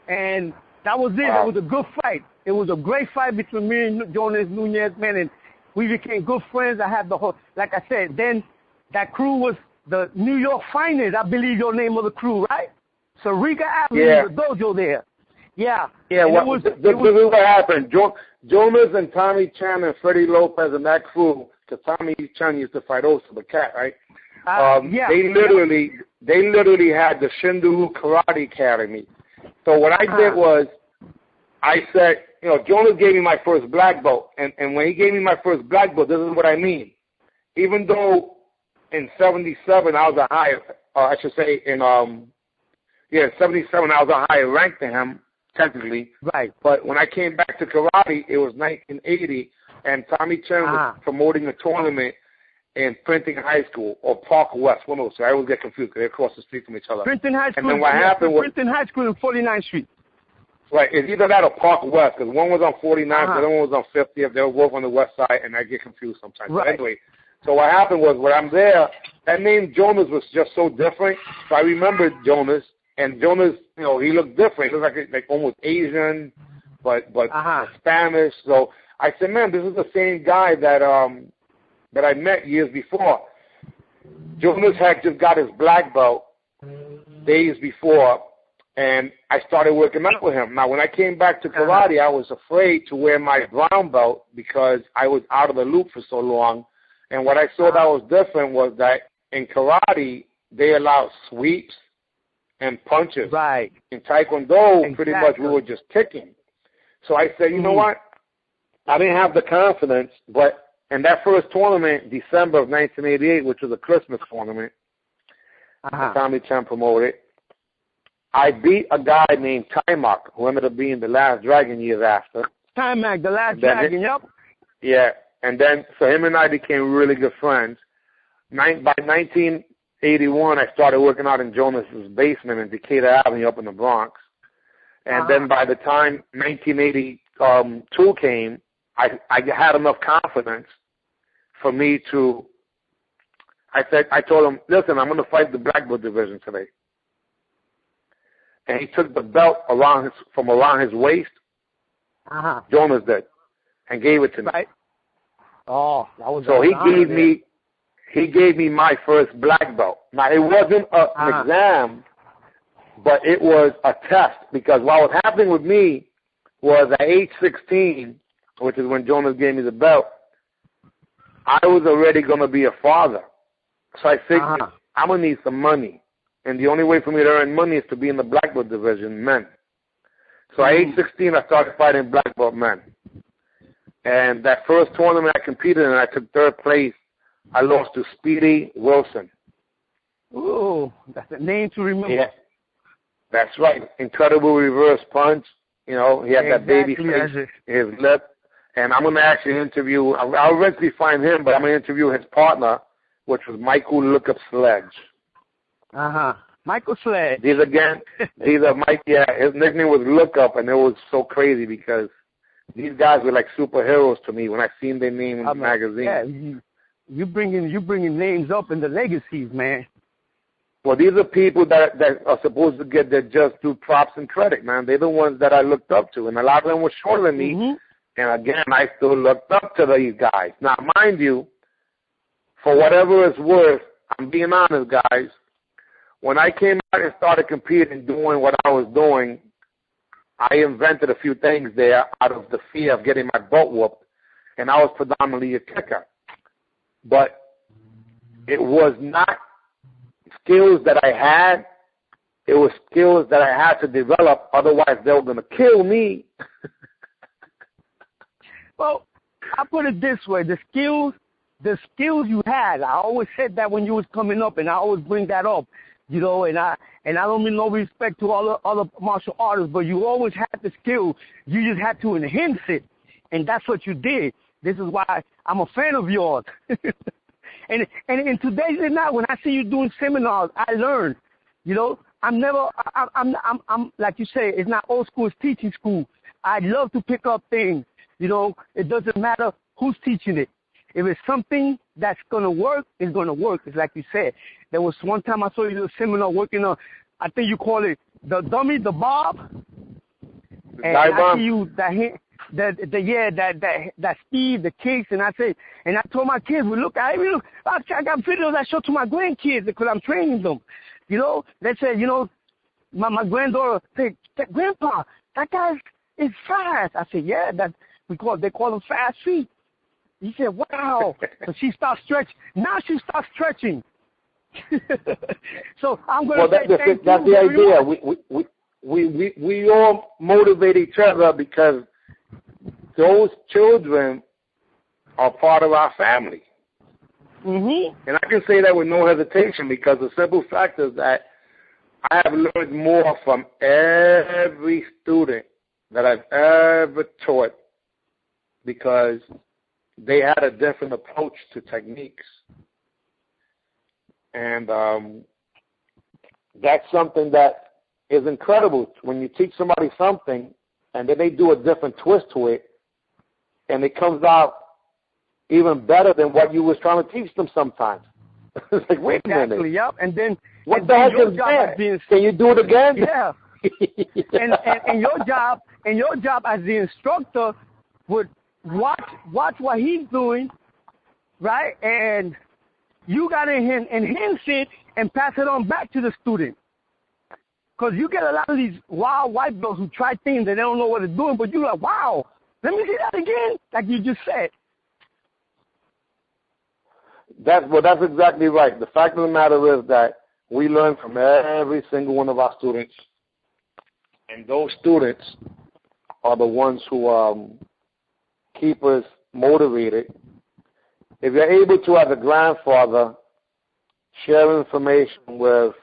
And that was it. Wow. It was a good fight. It was a great fight between me and Jonas Nunez, man, and we became good friends. I had the whole, like I said, then that crew was the New York Finest, I believe your name of the crew, right? Sarika Avenue, the dojo there. Yeah. Yeah, this is what happened. Jonas and Tommy Chan and Freddie Lopez and that crew, because Tommy Chan used to fight also the cat, right? They literally had the Shindu Karate Academy. So what I did was, I said, you know, Jonas gave me my first black belt, and when he gave me my first black belt, this is what I mean. Even though in 77 I was a higher, I should say in 77 I was a higher rank than him, technically. Right. But when I came back to karate, it was 1980, and Tommy Chen was promoting a tournament in Printing High School or Park West, one of those. So I always get confused because they're across the street from each other. Printing High School. And then what happened was Printing High School in 49th Street. Right. It's either that or Park West, because one was on 49th, the other one was on 50th. They were both on the west side, and I get confused sometimes. Right. But anyway, So what happened was when I'm there, that name Jonas was just so different. So I remembered Jonas, and Jonas, you know, he looked different. He looked like almost Asian, but Spanish. So I said, man, this is the same guy that I met years before. Jonas had just got his black belt days before, and I started working out with him. Now, when I came back to karate, I was afraid to wear my brown belt because I was out of the loop for so long. And what I saw that was different was that in karate, they allow sweeps and punches. Right. In Taekwondo, pretty much we were just kicking. So I said, you know what? I didn't have the confidence, but in that first tournament, December of 1988, which was a Christmas tournament, Tommy Chen promoted, I beat a guy named Timak, who ended up being the last Dragon years after. Timak, the last Dragon, yep. Yeah, and then, so him and I became really good friends. By 1981, I started working out in Jonas's basement in Decatur Avenue up in the Bronx. And then by the time 1982 came, I had enough confidence for me to, I told him, listen, I'm going to fight the black belt division today. And he took the belt from around his waist, Jonas did, and gave it to me. Right. Oh, that was so he gave me my first black belt. Now, it wasn't an exam, but it was a test, because what was happening with me was at age 16, which is when Jonas gave me the belt, I was already going to be a father. So I figured I'm going to need some money. And the only way for me to earn money is to be in the black belt division, men. So at age 16, I started fighting black belt men. And that first tournament I competed in, I took third place. I lost to Speedy Wilson. Ooh, that's a name to remember. Yeah, that's right. Incredible reverse punch. You know, he had that baby face in his lip. And I'm going to actually interview, I'll eventually find him, but I'm going to interview his partner, which was Michael Lookup Sledge. Michael Sledge. These are Mike, his nickname was Lookup, and it was so crazy because these guys were like superheroes to me when I seen their name in the magazine. Yeah, you bringing names up in the legacies, man. Well, these are people that are supposed to get their just due props and credit, man. They're the ones that I looked up to, and a lot of them were shorter than me. And again, I still looked up to these guys. Now, mind you, for whatever it's worth, I'm being honest, guys. When I came out and started competing, doing what I was doing, I invented a few things there out of the fear of getting my butt whooped, and I was predominantly a kicker. But it was not skills that I had. It was skills that I had to develop, otherwise they were going to kill me. Well, I put it this way, the skills you had, I always said that when you was coming up, and I always bring that up, you know, and I don't mean no respect to all the other martial artists, but you always had the skill. You just had to enhance it, and that's what you did. This is why I'm a fan of yours. and in today's night, when I see you doing seminars, I learn. You know, I'm like you say, it's not old school, it's teaching school. I love to pick up things. You know, it doesn't matter who's teaching it. If it's something that's going to work, it's going to work. It's like you said. There was one time I saw you do a seminar working on, I think you call it the dummy, the bob. And I see you, that speed, the kicks, and I told my kids, well, look, I got videos I show to my grandkids because I'm training them. You know, they said, you know, my granddaughter said, Grandpa, that guy is fast. I said, yeah, they call him fast feet. He said, wow. So she starts stretching. Now she starts stretching. So I'm going to say that's the idea. We all motivate each other because those children are part of our family. And I can say that with no hesitation because the simple fact is that I have learned more from every student that I've ever taught because they had a different approach to techniques. And that's something that is incredible. When you teach somebody something and then they do a different twist to it and it comes out even better than what you was trying to teach them sometimes. It's like, wait a minute. Exactly, yep. And then what the heck is that? Can you do it again? Yeah. and your job as the instructor would watch what he's doing, right? And you got to enhance it and pass it on back to the student. Because you get a lot of these wild white belts who try things and they don't know what they're doing, but you're like, wow, let me see that again, like you just said. That's exactly right. The fact of the matter is that we learn from every single one of our students, and those students are the ones who keep us motivated. If you're able to, as a grandfather, share information with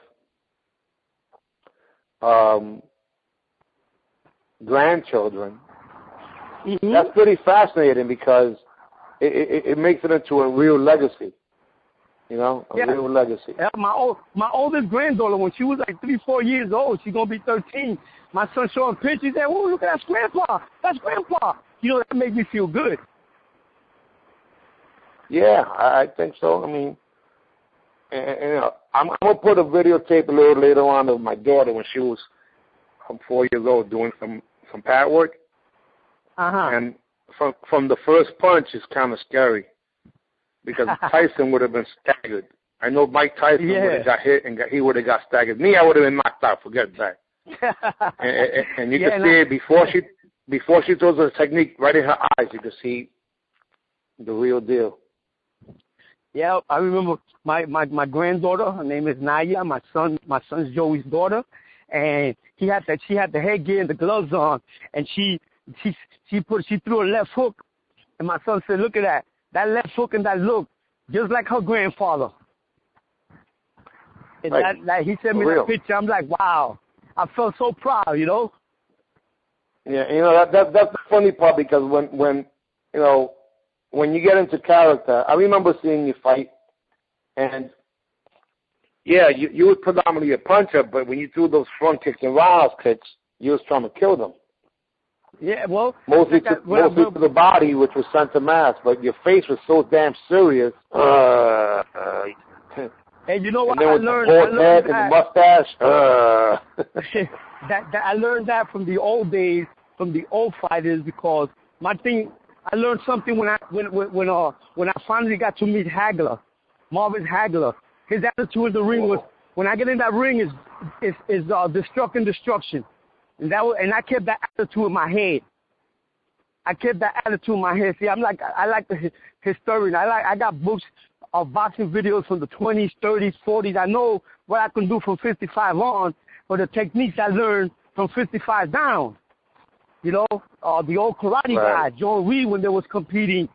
grandchildren, that's pretty fascinating because it makes it into a real legacy. You know, a real legacy. Yeah, my oldest granddaughter, when she was like 3-4 years old, she's going to be 13. My son showing pictures. He said, "Oh, look at that's Grandpa. That's Grandpa." You know, that made me feel good. Yeah, I think so. I mean, and you know, I'm going to put a videotape a little later on of my daughter when she was 4 years old doing some pad work. And from the first punch, it's kind of scary. Because Tyson would have been staggered. I know Mike Tyson would have got hit and he would have got staggered. Me, I would have been knocked out. Forget that. and you can see it before she throws her technique right in her eyes. You can see the real deal. Yeah, I remember my granddaughter. Her name is Naya. My son's Joey's daughter, and she had the headgear and the gloves on, and she threw a left hook, and my son said, "Look at that. That left hook and that look, just like her grandfather." And that he sent me that picture. I'm like, wow. I felt so proud, you know. Yeah, you know that's the funny part because when you know when you get into character, I remember seeing you fight, and yeah, you were predominantly a puncher, but when you threw those front kicks and roundhouse kicks, you was trying to kill them. Yeah, well, mostly to the body, which was center mass, but your face was so damn serious. And you know what? I learned head and the mustache. that I learned that from the old days, from the old fighters, because my thing, I learned something when I finally got to meet Marvin Hagler. His attitude in the ring was, when I get in that ring, is destruction. And I kept that attitude in my head. See, I like the historian. I got books of boxing videos from the 20s, 30s, 40s. I know what I can do from 55 on, but the techniques I learned from 55 down. You know, the old karate guys, John Reed when they was competing,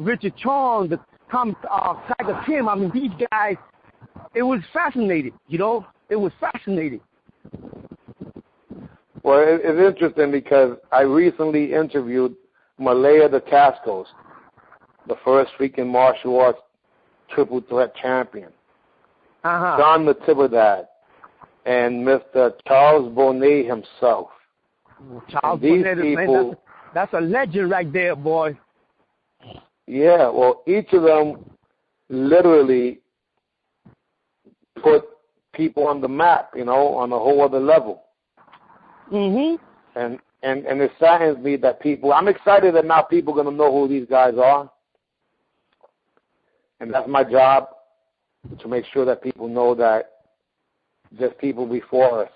Richard Chong, Tiger Kim. I mean, these guys. It was fascinating. You know, it was fascinating. Well, it's interesting because I recently interviewed Malaya Dacascos, the first freaking martial arts triple threat champion, John Natividad, and Mr. Charles Bonnet himself. Charles Bonnet, people, that's a legend right there, boy. Yeah, well, each of them literally put people on the map, you know, on a whole other level. And it saddens me that I'm excited that now people are going to know who these guys are. And that's my job, to make sure that people know that there's people before us.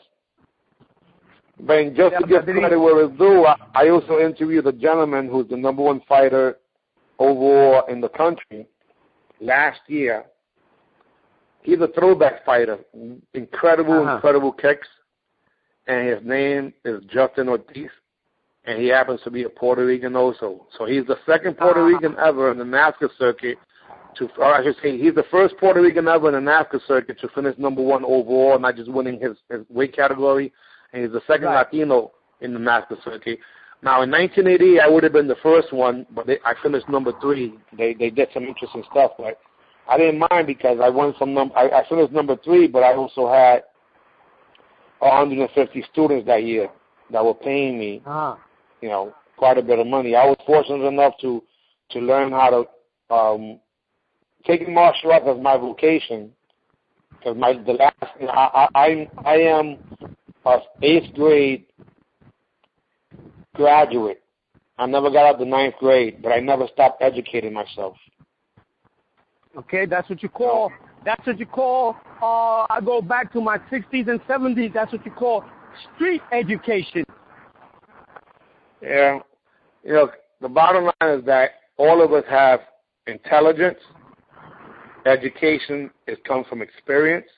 But just to give credit where it's due, I also interviewed a gentleman who's the #1 fighter overall in the country last year. He's a throwback fighter, incredible kicks. And his name is Justin Ortiz, and he happens to be a Puerto Rican also. So he's the second Puerto Rican ever in the NASCAR circuit he's the first Puerto Rican ever in the NASCAR circuit to finish #1 overall, not just winning his weight category. And he's the second Latino in the NASCAR circuit. Now, in 1980, I would have been the first one, but I finished #3. They did some interesting stuff, but I didn't mind because I won I finished #3, but I also had 150 students that year that were paying me, you know, quite a bit of money. I was fortunate enough to learn how to taking martial arts as my vocation, because I am a 8th grade graduate. I never got out the 9th grade, but I never stopped educating myself. Okay, that's what you call. I go back to my 60s and 70s. That's what you call street education. Yeah, the bottom line is that all of us have intelligence. Education comes from experience.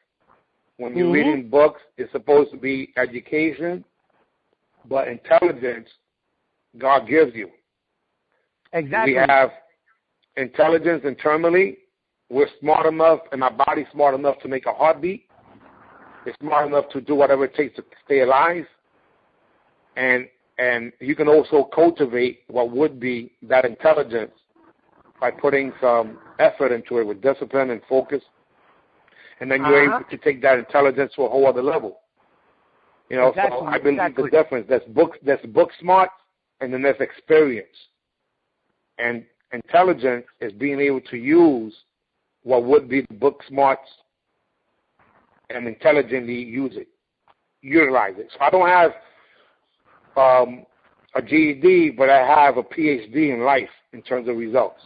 When you're reading books, it's supposed to be education, but intelligence, God gives you. Exactly. We have intelligence internally. We're smart enough, and our body's smart enough to make a heartbeat. It's smart enough to do whatever it takes to stay alive. And you can also cultivate what would be that intelligence by putting some effort into it with discipline and focus. And then you're able to take that intelligence to a whole other level. Exactly, so I believe the difference. There's book smart, and then there's experience. And intelligence is being able to use what would be the book smarts and intelligently utilize it. So I don't have a GED, but I have a PhD in life in terms of results.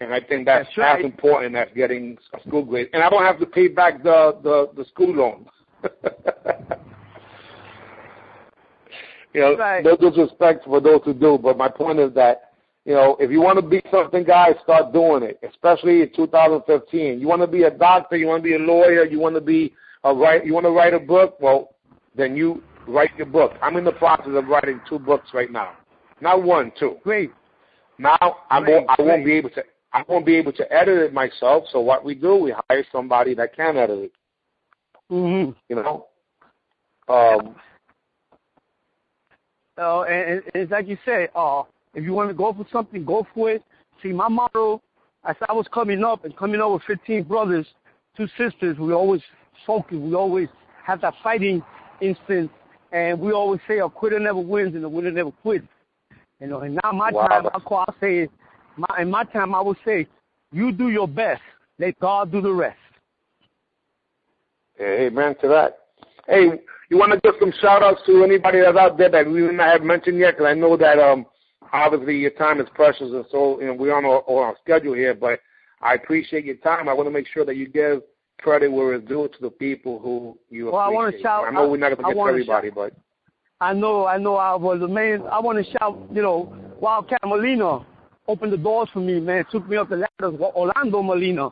And I think that's as important as getting a school grade. And I don't have to pay back the school loan. No disrespect for those who do, but my point is that, if you want to be something, guys, start doing it, especially in 2015. You want to be a doctor, you want to be a lawyer, you want to you want to write a book, well, then you write your book. I'm in the process of writing 2 books right now. Not 1, 2. Great. Now I won't be able to edit it myself, so what we do, we hire somebody that can edit it. And it's like you said, if you want to go for something, go for it. See, my motto, as I was coming up with 15 brothers, 2 sisters, we always focus, we always have that fighting instinct, and we always say a quitter never wins and a winner never quits. And now my time, I would say, you do your best, let God do the rest. Amen to that. Hey, you want to give some shout-outs to anybody that's out there that we may not have mentioned yet? Because I know that obviously your time is precious, and so we're on our schedule here, but I appreciate your time. I want to make sure that you give credit where it's due to the people who you appreciate. I know we're not going to get to everybody, but... I know. I want to shout, Wildcat Molina opened the doors for me, man. Took me up the ladders. Orlando Molina.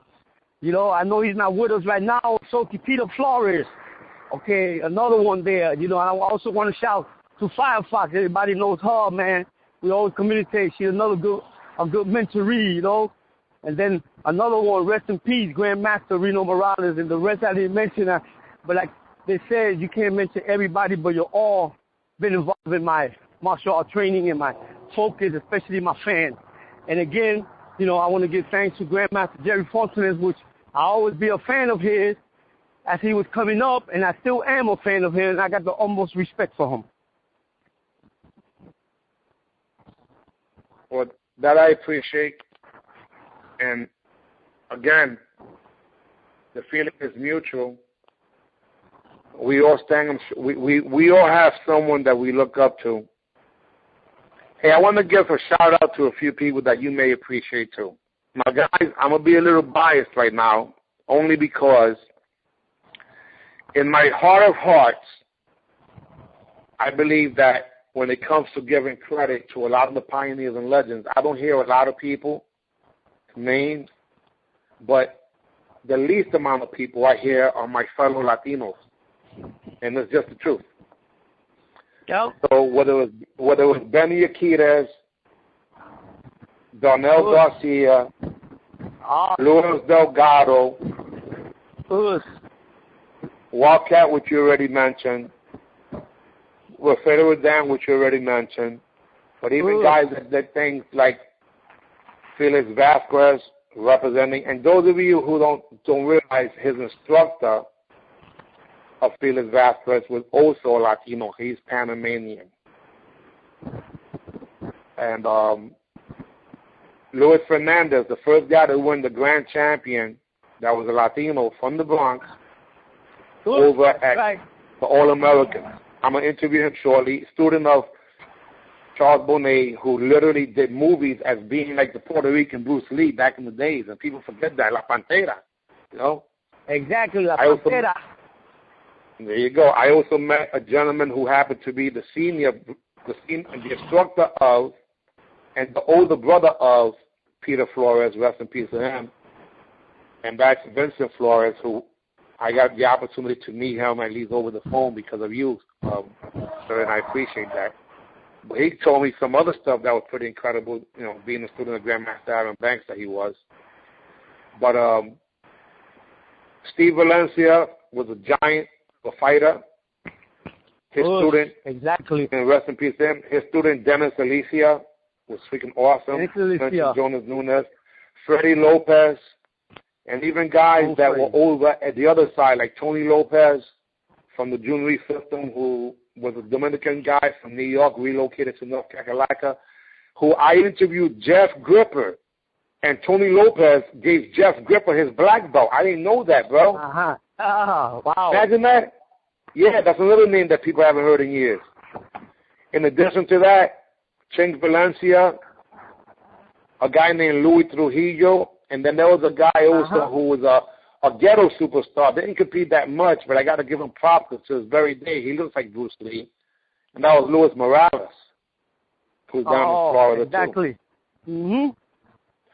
I know he's not with us right now. Soki Peter Flores. Okay, another one there. I also want to shout to Firefox. Everybody knows her, man. We always communicate. She's a good mentoree, And then another one, rest in peace, Grandmaster Reno Morales, and the rest I didn't mention. But like they said, you can't mention everybody, but you're all been involved in my martial art training and my focus, especially my fans. And again, I want to give thanks to Grandmaster Jerry Fontanes, which I always be a fan of his as he was coming up, and I still am a fan of him, and I got the utmost respect for him. Well, that I appreciate. And again, the feeling is mutual. We all we all have someone that we look up to. Hey, I want to give a shout out to a few people that you may appreciate too. Now, guys, I'm gonna be a little biased right now, only because in my heart of hearts, I believe that when it comes to giving credit to a lot of the pioneers and legends, I don't hear a lot of people named, but the least amount of people I hear are my fellow Latinos, and it's just the truth. Yep. So whether it was Benny Yaquitas, Darnell Garcia, Luis Delgado, Wildcat, which you already mentioned, Federal Dan, which you already mentioned, but even guys that things like Felix Vasquez representing, and those of you who don't realize, his instructor of Felix Vasquez was also Latino. He's Panamanian. And Luis Fernandez, the first guy to win the grand champion, that was a Latino from the Bronx, over at the All-Americans. I'm going to interview him shortly. Student of Charles Bonet, who literally did movies as being like the Puerto Rican Bruce Lee back in the days, and people forget that, La Pantera, you know? Exactly, La Pantera. There you go. I also met a gentleman who happened to be the instructor of, and the older brother of Peter Flores, rest in peace to him, and that's Vincent Flores, who I got the opportunity to meet him at least over the phone because of you, sir, and I appreciate that. But he told me some other stuff that was pretty incredible, you know, being a student of Grandmaster Aaron Banks that he was. But Steve Valencia was a giant, a fighter. His student, exactly, and rest in peace to him, his student Dennis Alicia was freaking awesome. Jonas Nunez, Freddie Lopez, and even guys that were over at the other side, like Tony Lopez from the Junior system, who was a Dominican guy from New York, relocated to North Carolina, who I interviewed Jeff Gripper, and Tony Lopez gave Jeff Gripper his black belt. I didn't know that, bro. Oh, wow. Imagine that. Yeah, that's another name that people haven't heard in years. In addition to that, Chink Valencia, a guy named Louis Trujillo, and then there was a guy also who was a ghetto superstar. Didn't compete that much, but I got to give him props because to this very day he looks like Bruce Lee, and that was Luis Morales, who's down in Florida exactly. too.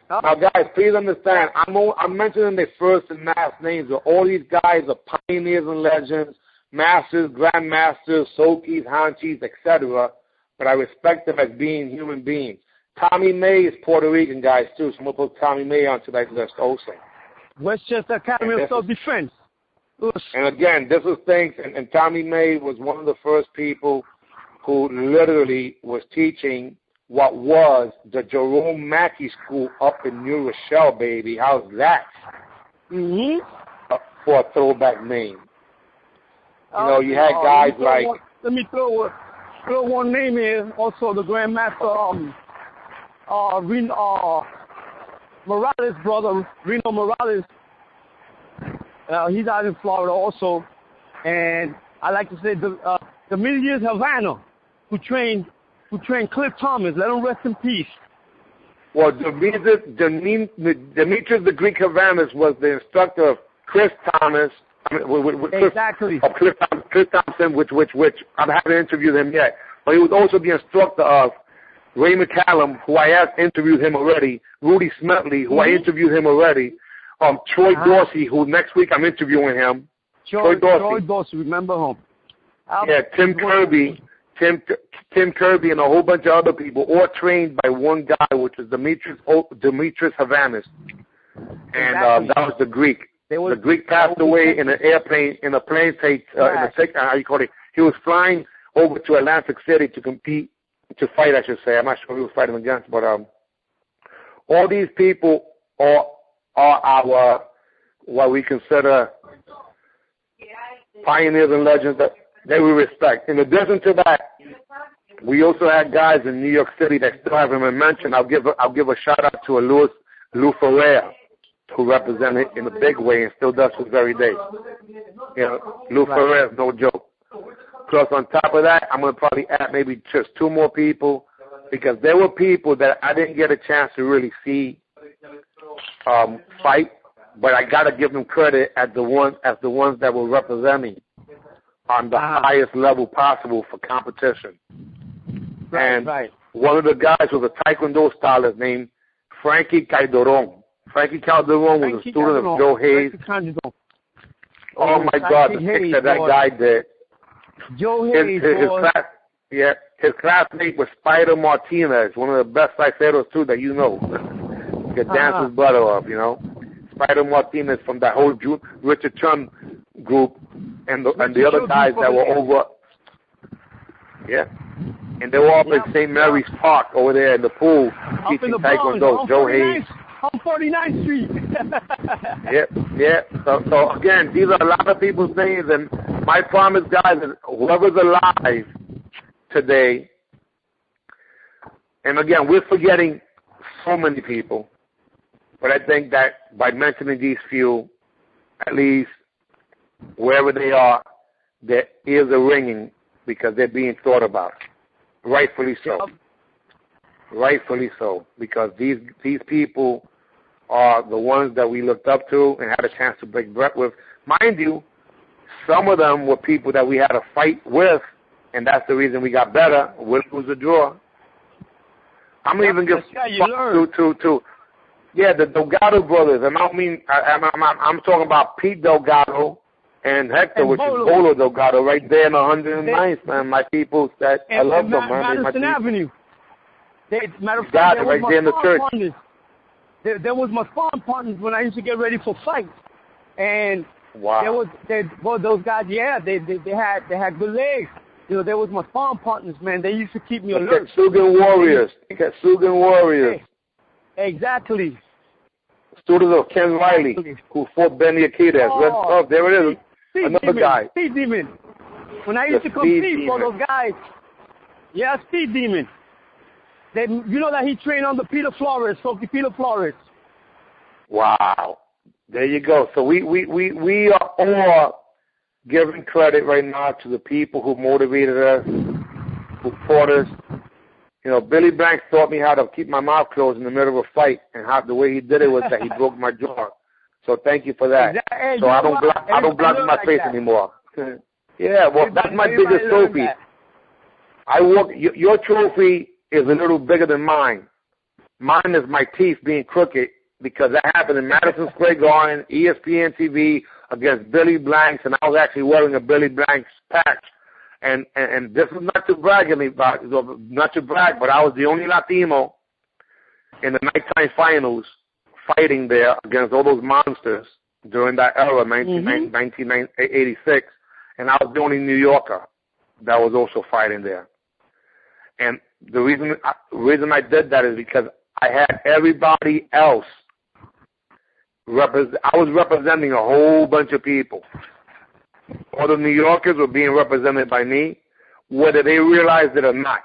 Now, guys, please understand, I'm mentioning their first and last names, but all these guys are pioneers and legends, masters, grandmasters, Sokis, Hanshis, etc., but I respect them as being human beings. Tommy May is Puerto Rican, guys, too, so I'm going to put Tommy May on tonight's list also. Westchester Academy of Self-Defense. And again, this is things, and Tommy May was one of the first people who literally was teaching what was the Jerome Mackey School up in New Rochelle, baby. How's that? For a throwback name. You know, you had guys like... Let me throw one name in. Also, the Grandmaster Morales' brother, Reno Morales. He's out in Florida also. And I like to say Demetrius Havana, who trained Cliff Thomas. Let him rest in peace. Well, Demetrius the Greek Havanas was the instructor of Chris Thomas. Exactly. Of Cliff Thompson, which I haven't interviewed him yet. But he was also the instructor of Ray McCallum, who I have interviewed him already. Rudy Smetley, who I interviewed him already. Troy Dorsey, who next week I'm interviewing him. Troy Dorsey, remember him? Tim Kirby. Tim Kirby and a whole bunch of other people, all trained by one guy, which is Demetrius Havanas. And that was the Greek. The Greek passed away in an airplane, in a plane, he was flying over to Atlantic City to fight, I should say. I'm not sure who he was fighting against, but all these people are our, what we consider pioneers and legends that we respect. In addition to that, we also had guys in New York City that still haven't been mentioned. I'll give a shout out to Lou Ferrer, who represented in a big way and still does to this very day. You know, Lou Ferrer is no joke. Plus, on top of that, I'm going to probably add maybe just two more people, because there were people that I didn't get a chance to really see fight, but I got to give them credit as the ones that were representing on the highest level possible for competition. One of the guys was a Taekwondo stylist named Frankie Calderon. Frankie Calderon was a student of Joe Hayes. Oh my God, the things that guy did. Joe Hayes, his classmate was Spider Martinez, one of the best Saiceros too that you know. You could dance his butt off, you know. Spider Martinez from that whole Richard Chun group, and the other guys that were over. Yeah. And they were up in St. Mary's Park over there in the pool teaching Taekwondo. Joe Hayes. On 49th Street. Yeah. So again, these are a lot of people's names, and my promise, guys, is whoever's alive today, and again, we're forgetting so many people, but I think that by mentioning these few, at least wherever they are, their ears are ringing because they're being thought about. Rightfully so. Yep. Rightfully so, because these people are the ones that we looked up to and had a chance to break bread with. Mind you, some of them were people that we had a fight with, and that's the reason we got better. Win, lose, or draw. I'm gonna even give the Delgado brothers, and I don't mean I'm talking about Pete Delgado and Hector, and which Bolo. is Bolo Delgado, right there in 109th, man. My people that I love them, man. Madison Avenue. Matter of got fact, it right there in the church. There was my farm partners when I used to get ready for fights, and wow. Those guys, yeah, they had good legs. You know, there was my farm partners, man. They used to keep me alert. Ketsugan Warriors. Ketsugan Warriors. Exactly. Students of Ken Riley, who fought Benny Akitas. Oh, there it is. Another guy. Speed Demon. When I used to compete for those guys, yeah, Speed Demon. You know that he trained under Peter Flores, Sophie Peter Flores. Wow. There you go. So we are all giving credit right now to the people who motivated us, who taught us. You know, Billy Blanks taught me how to keep my mouth closed in the middle of a fight, and how the way he did it was that he broke my jaw. So thank you for that. Hey, so I don't block my face anymore. Yeah, well, that's my biggest trophy. Your trophy is a little bigger than mine. Mine is my teeth being crooked, because that happened in Madison Square Garden, ESPN TV, against Billy Blanks, and I was actually wearing a Billy Blanks patch. And this is not to brag, but I was the only Latino in the nighttime finals fighting there against all those monsters during that era, 1986, and I was the only New Yorker that was also fighting there. And the reason I did that is because I had everybody else I was representing a whole bunch of people. All the New Yorkers were being represented by me, whether they realized it or not.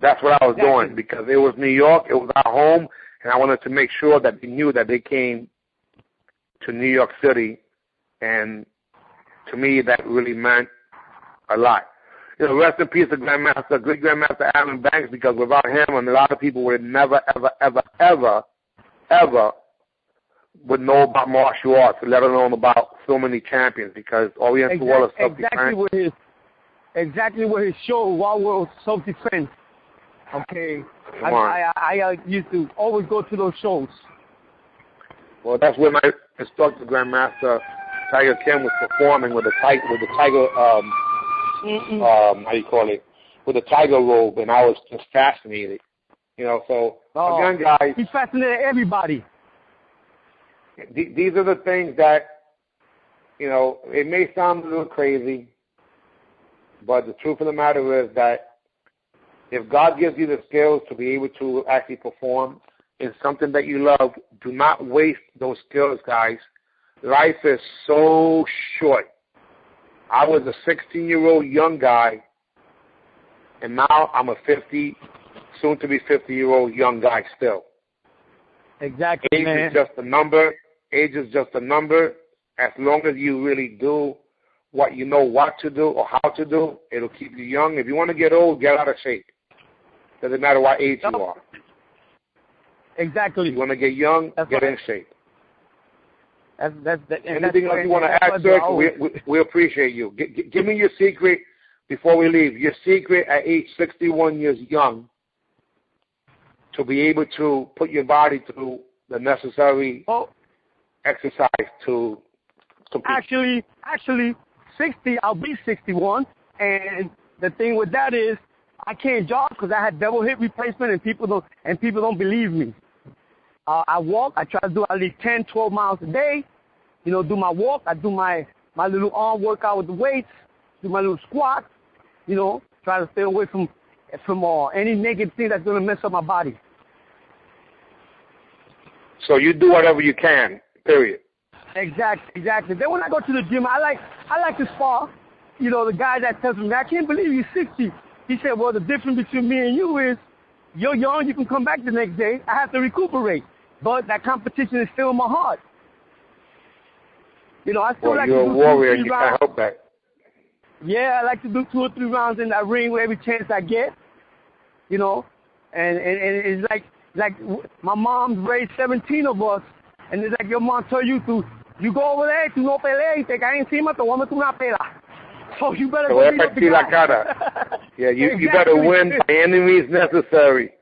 That's what I was doing, because it was New York, it was our home, and I wanted to make sure that they knew that they came to New York City, and to me that really meant a lot. You know, rest in peace to great Grandmaster Alan Banks, because without him, and a lot of people would never, ever would know about martial arts, let alone about so many champions, because all we have to was self-defense. Exactly what his show, Wild World Self-Defense. Okay. I used to always go to those shows. Well, that's where my instructor, Grandmaster Tiger Kim, was performing with the tiger, how you call it, with the tiger robe, and I was just fascinated. You know, so again, guys, he's fascinated everybody. These are the things that, you know, it may sound a little crazy, but the truth of the matter is that if God gives you the skills to be able to actually perform in something that you love, do not waste those skills, guys. Life is so short. I was a 16-year-old young guy, and now I'm a soon-to-be 50-year-old young guy still. Exactly, Age is just a number. Age is just a number. As long as you really do what you know what to do or how to do, it'll keep you young. If you want to get old, get out of shape. Doesn't matter what age you are. Exactly. You want to get young, get in shape. Anything else you want to add, sir? We appreciate you. Give me your secret before we leave. Your secret at age 61 years young to be able to put your body through the necessary exercise to compete. Actually, 60, I'll be 61, and the thing with that is I can't jog because I had double hip replacement, and people don't believe me. I walk. I try to do at least 10, 12 miles a day. You know, do my walk. I do my little arm workout with the weights. Do my little squats. You know, try to stay away from any negative thing that's going to mess up my body. So you do whatever you can. Period. Exactly. Then when I go to the gym, I like to spar. You know, the guy that tells me, I can't believe you're 60. He said, well, the difference between me and you is you're young, you can come back the next day. I have to recuperate. But that competition is still in my heart. You know, I still like to do you're a warrior. You can't help that. Yeah, I like to do 2 or 3 rounds in that ring every chance I get. You know, and it's like my mom's raised 17 of us, and it's like your mom tell you to, you go over there, tú no peleas, y te caes encima, te voy a meter una pela. So you better go beat up the guy. Yeah, you better win by any means necessary.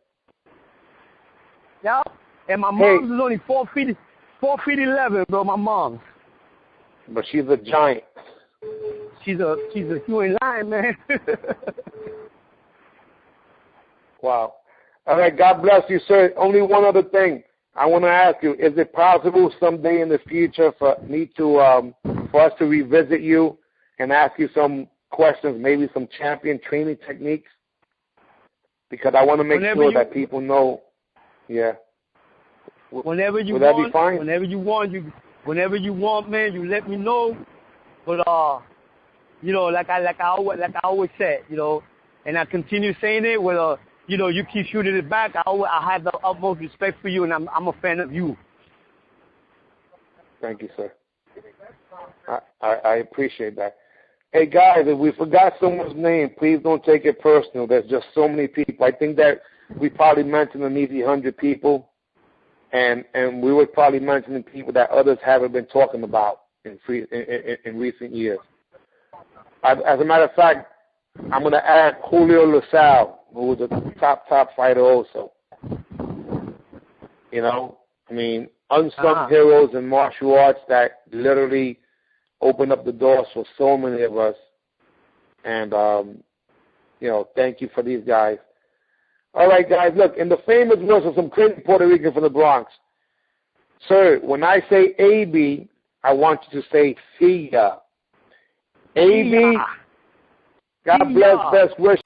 Yeah, and my mom's is only 4 feet 11, bro. My mom's. But she's a giant. She's a you ain't lying, man. Wow. All right, God bless you, sir. Only one other thing I want to ask you: is it possible someday in the future for me to, for us to revisit you and ask you some questions, maybe some champion training techniques? Because I want to make sure that people know. Yeah. Whenever you Would want, that be fine? whenever you want, man, you let me know. But you know, like I always said, you know, and I continue saying it. With you know, you keep shooting it back. I have the utmost respect for you, and I'm a fan of you. Thank you, sir. I appreciate that. Hey, guys, if we forgot someone's name, please don't take it personal. There's just so many people. I think that we probably mentioned an easy 100 people, and we were probably mentioning people that others haven't been talking about in recent years. As a matter of fact, I'm going to add Julio LaSalle, who was a top fighter also. You know, I mean, unsung heroes in martial arts that literally opened up the doors for so many of us. And, you know, thank you for these guys. All right, guys, look, in the famous words of some crazy Puerto Rican from the Bronx, sir, when I say AB, I want you to say see ya. AB, God bless, best wishes.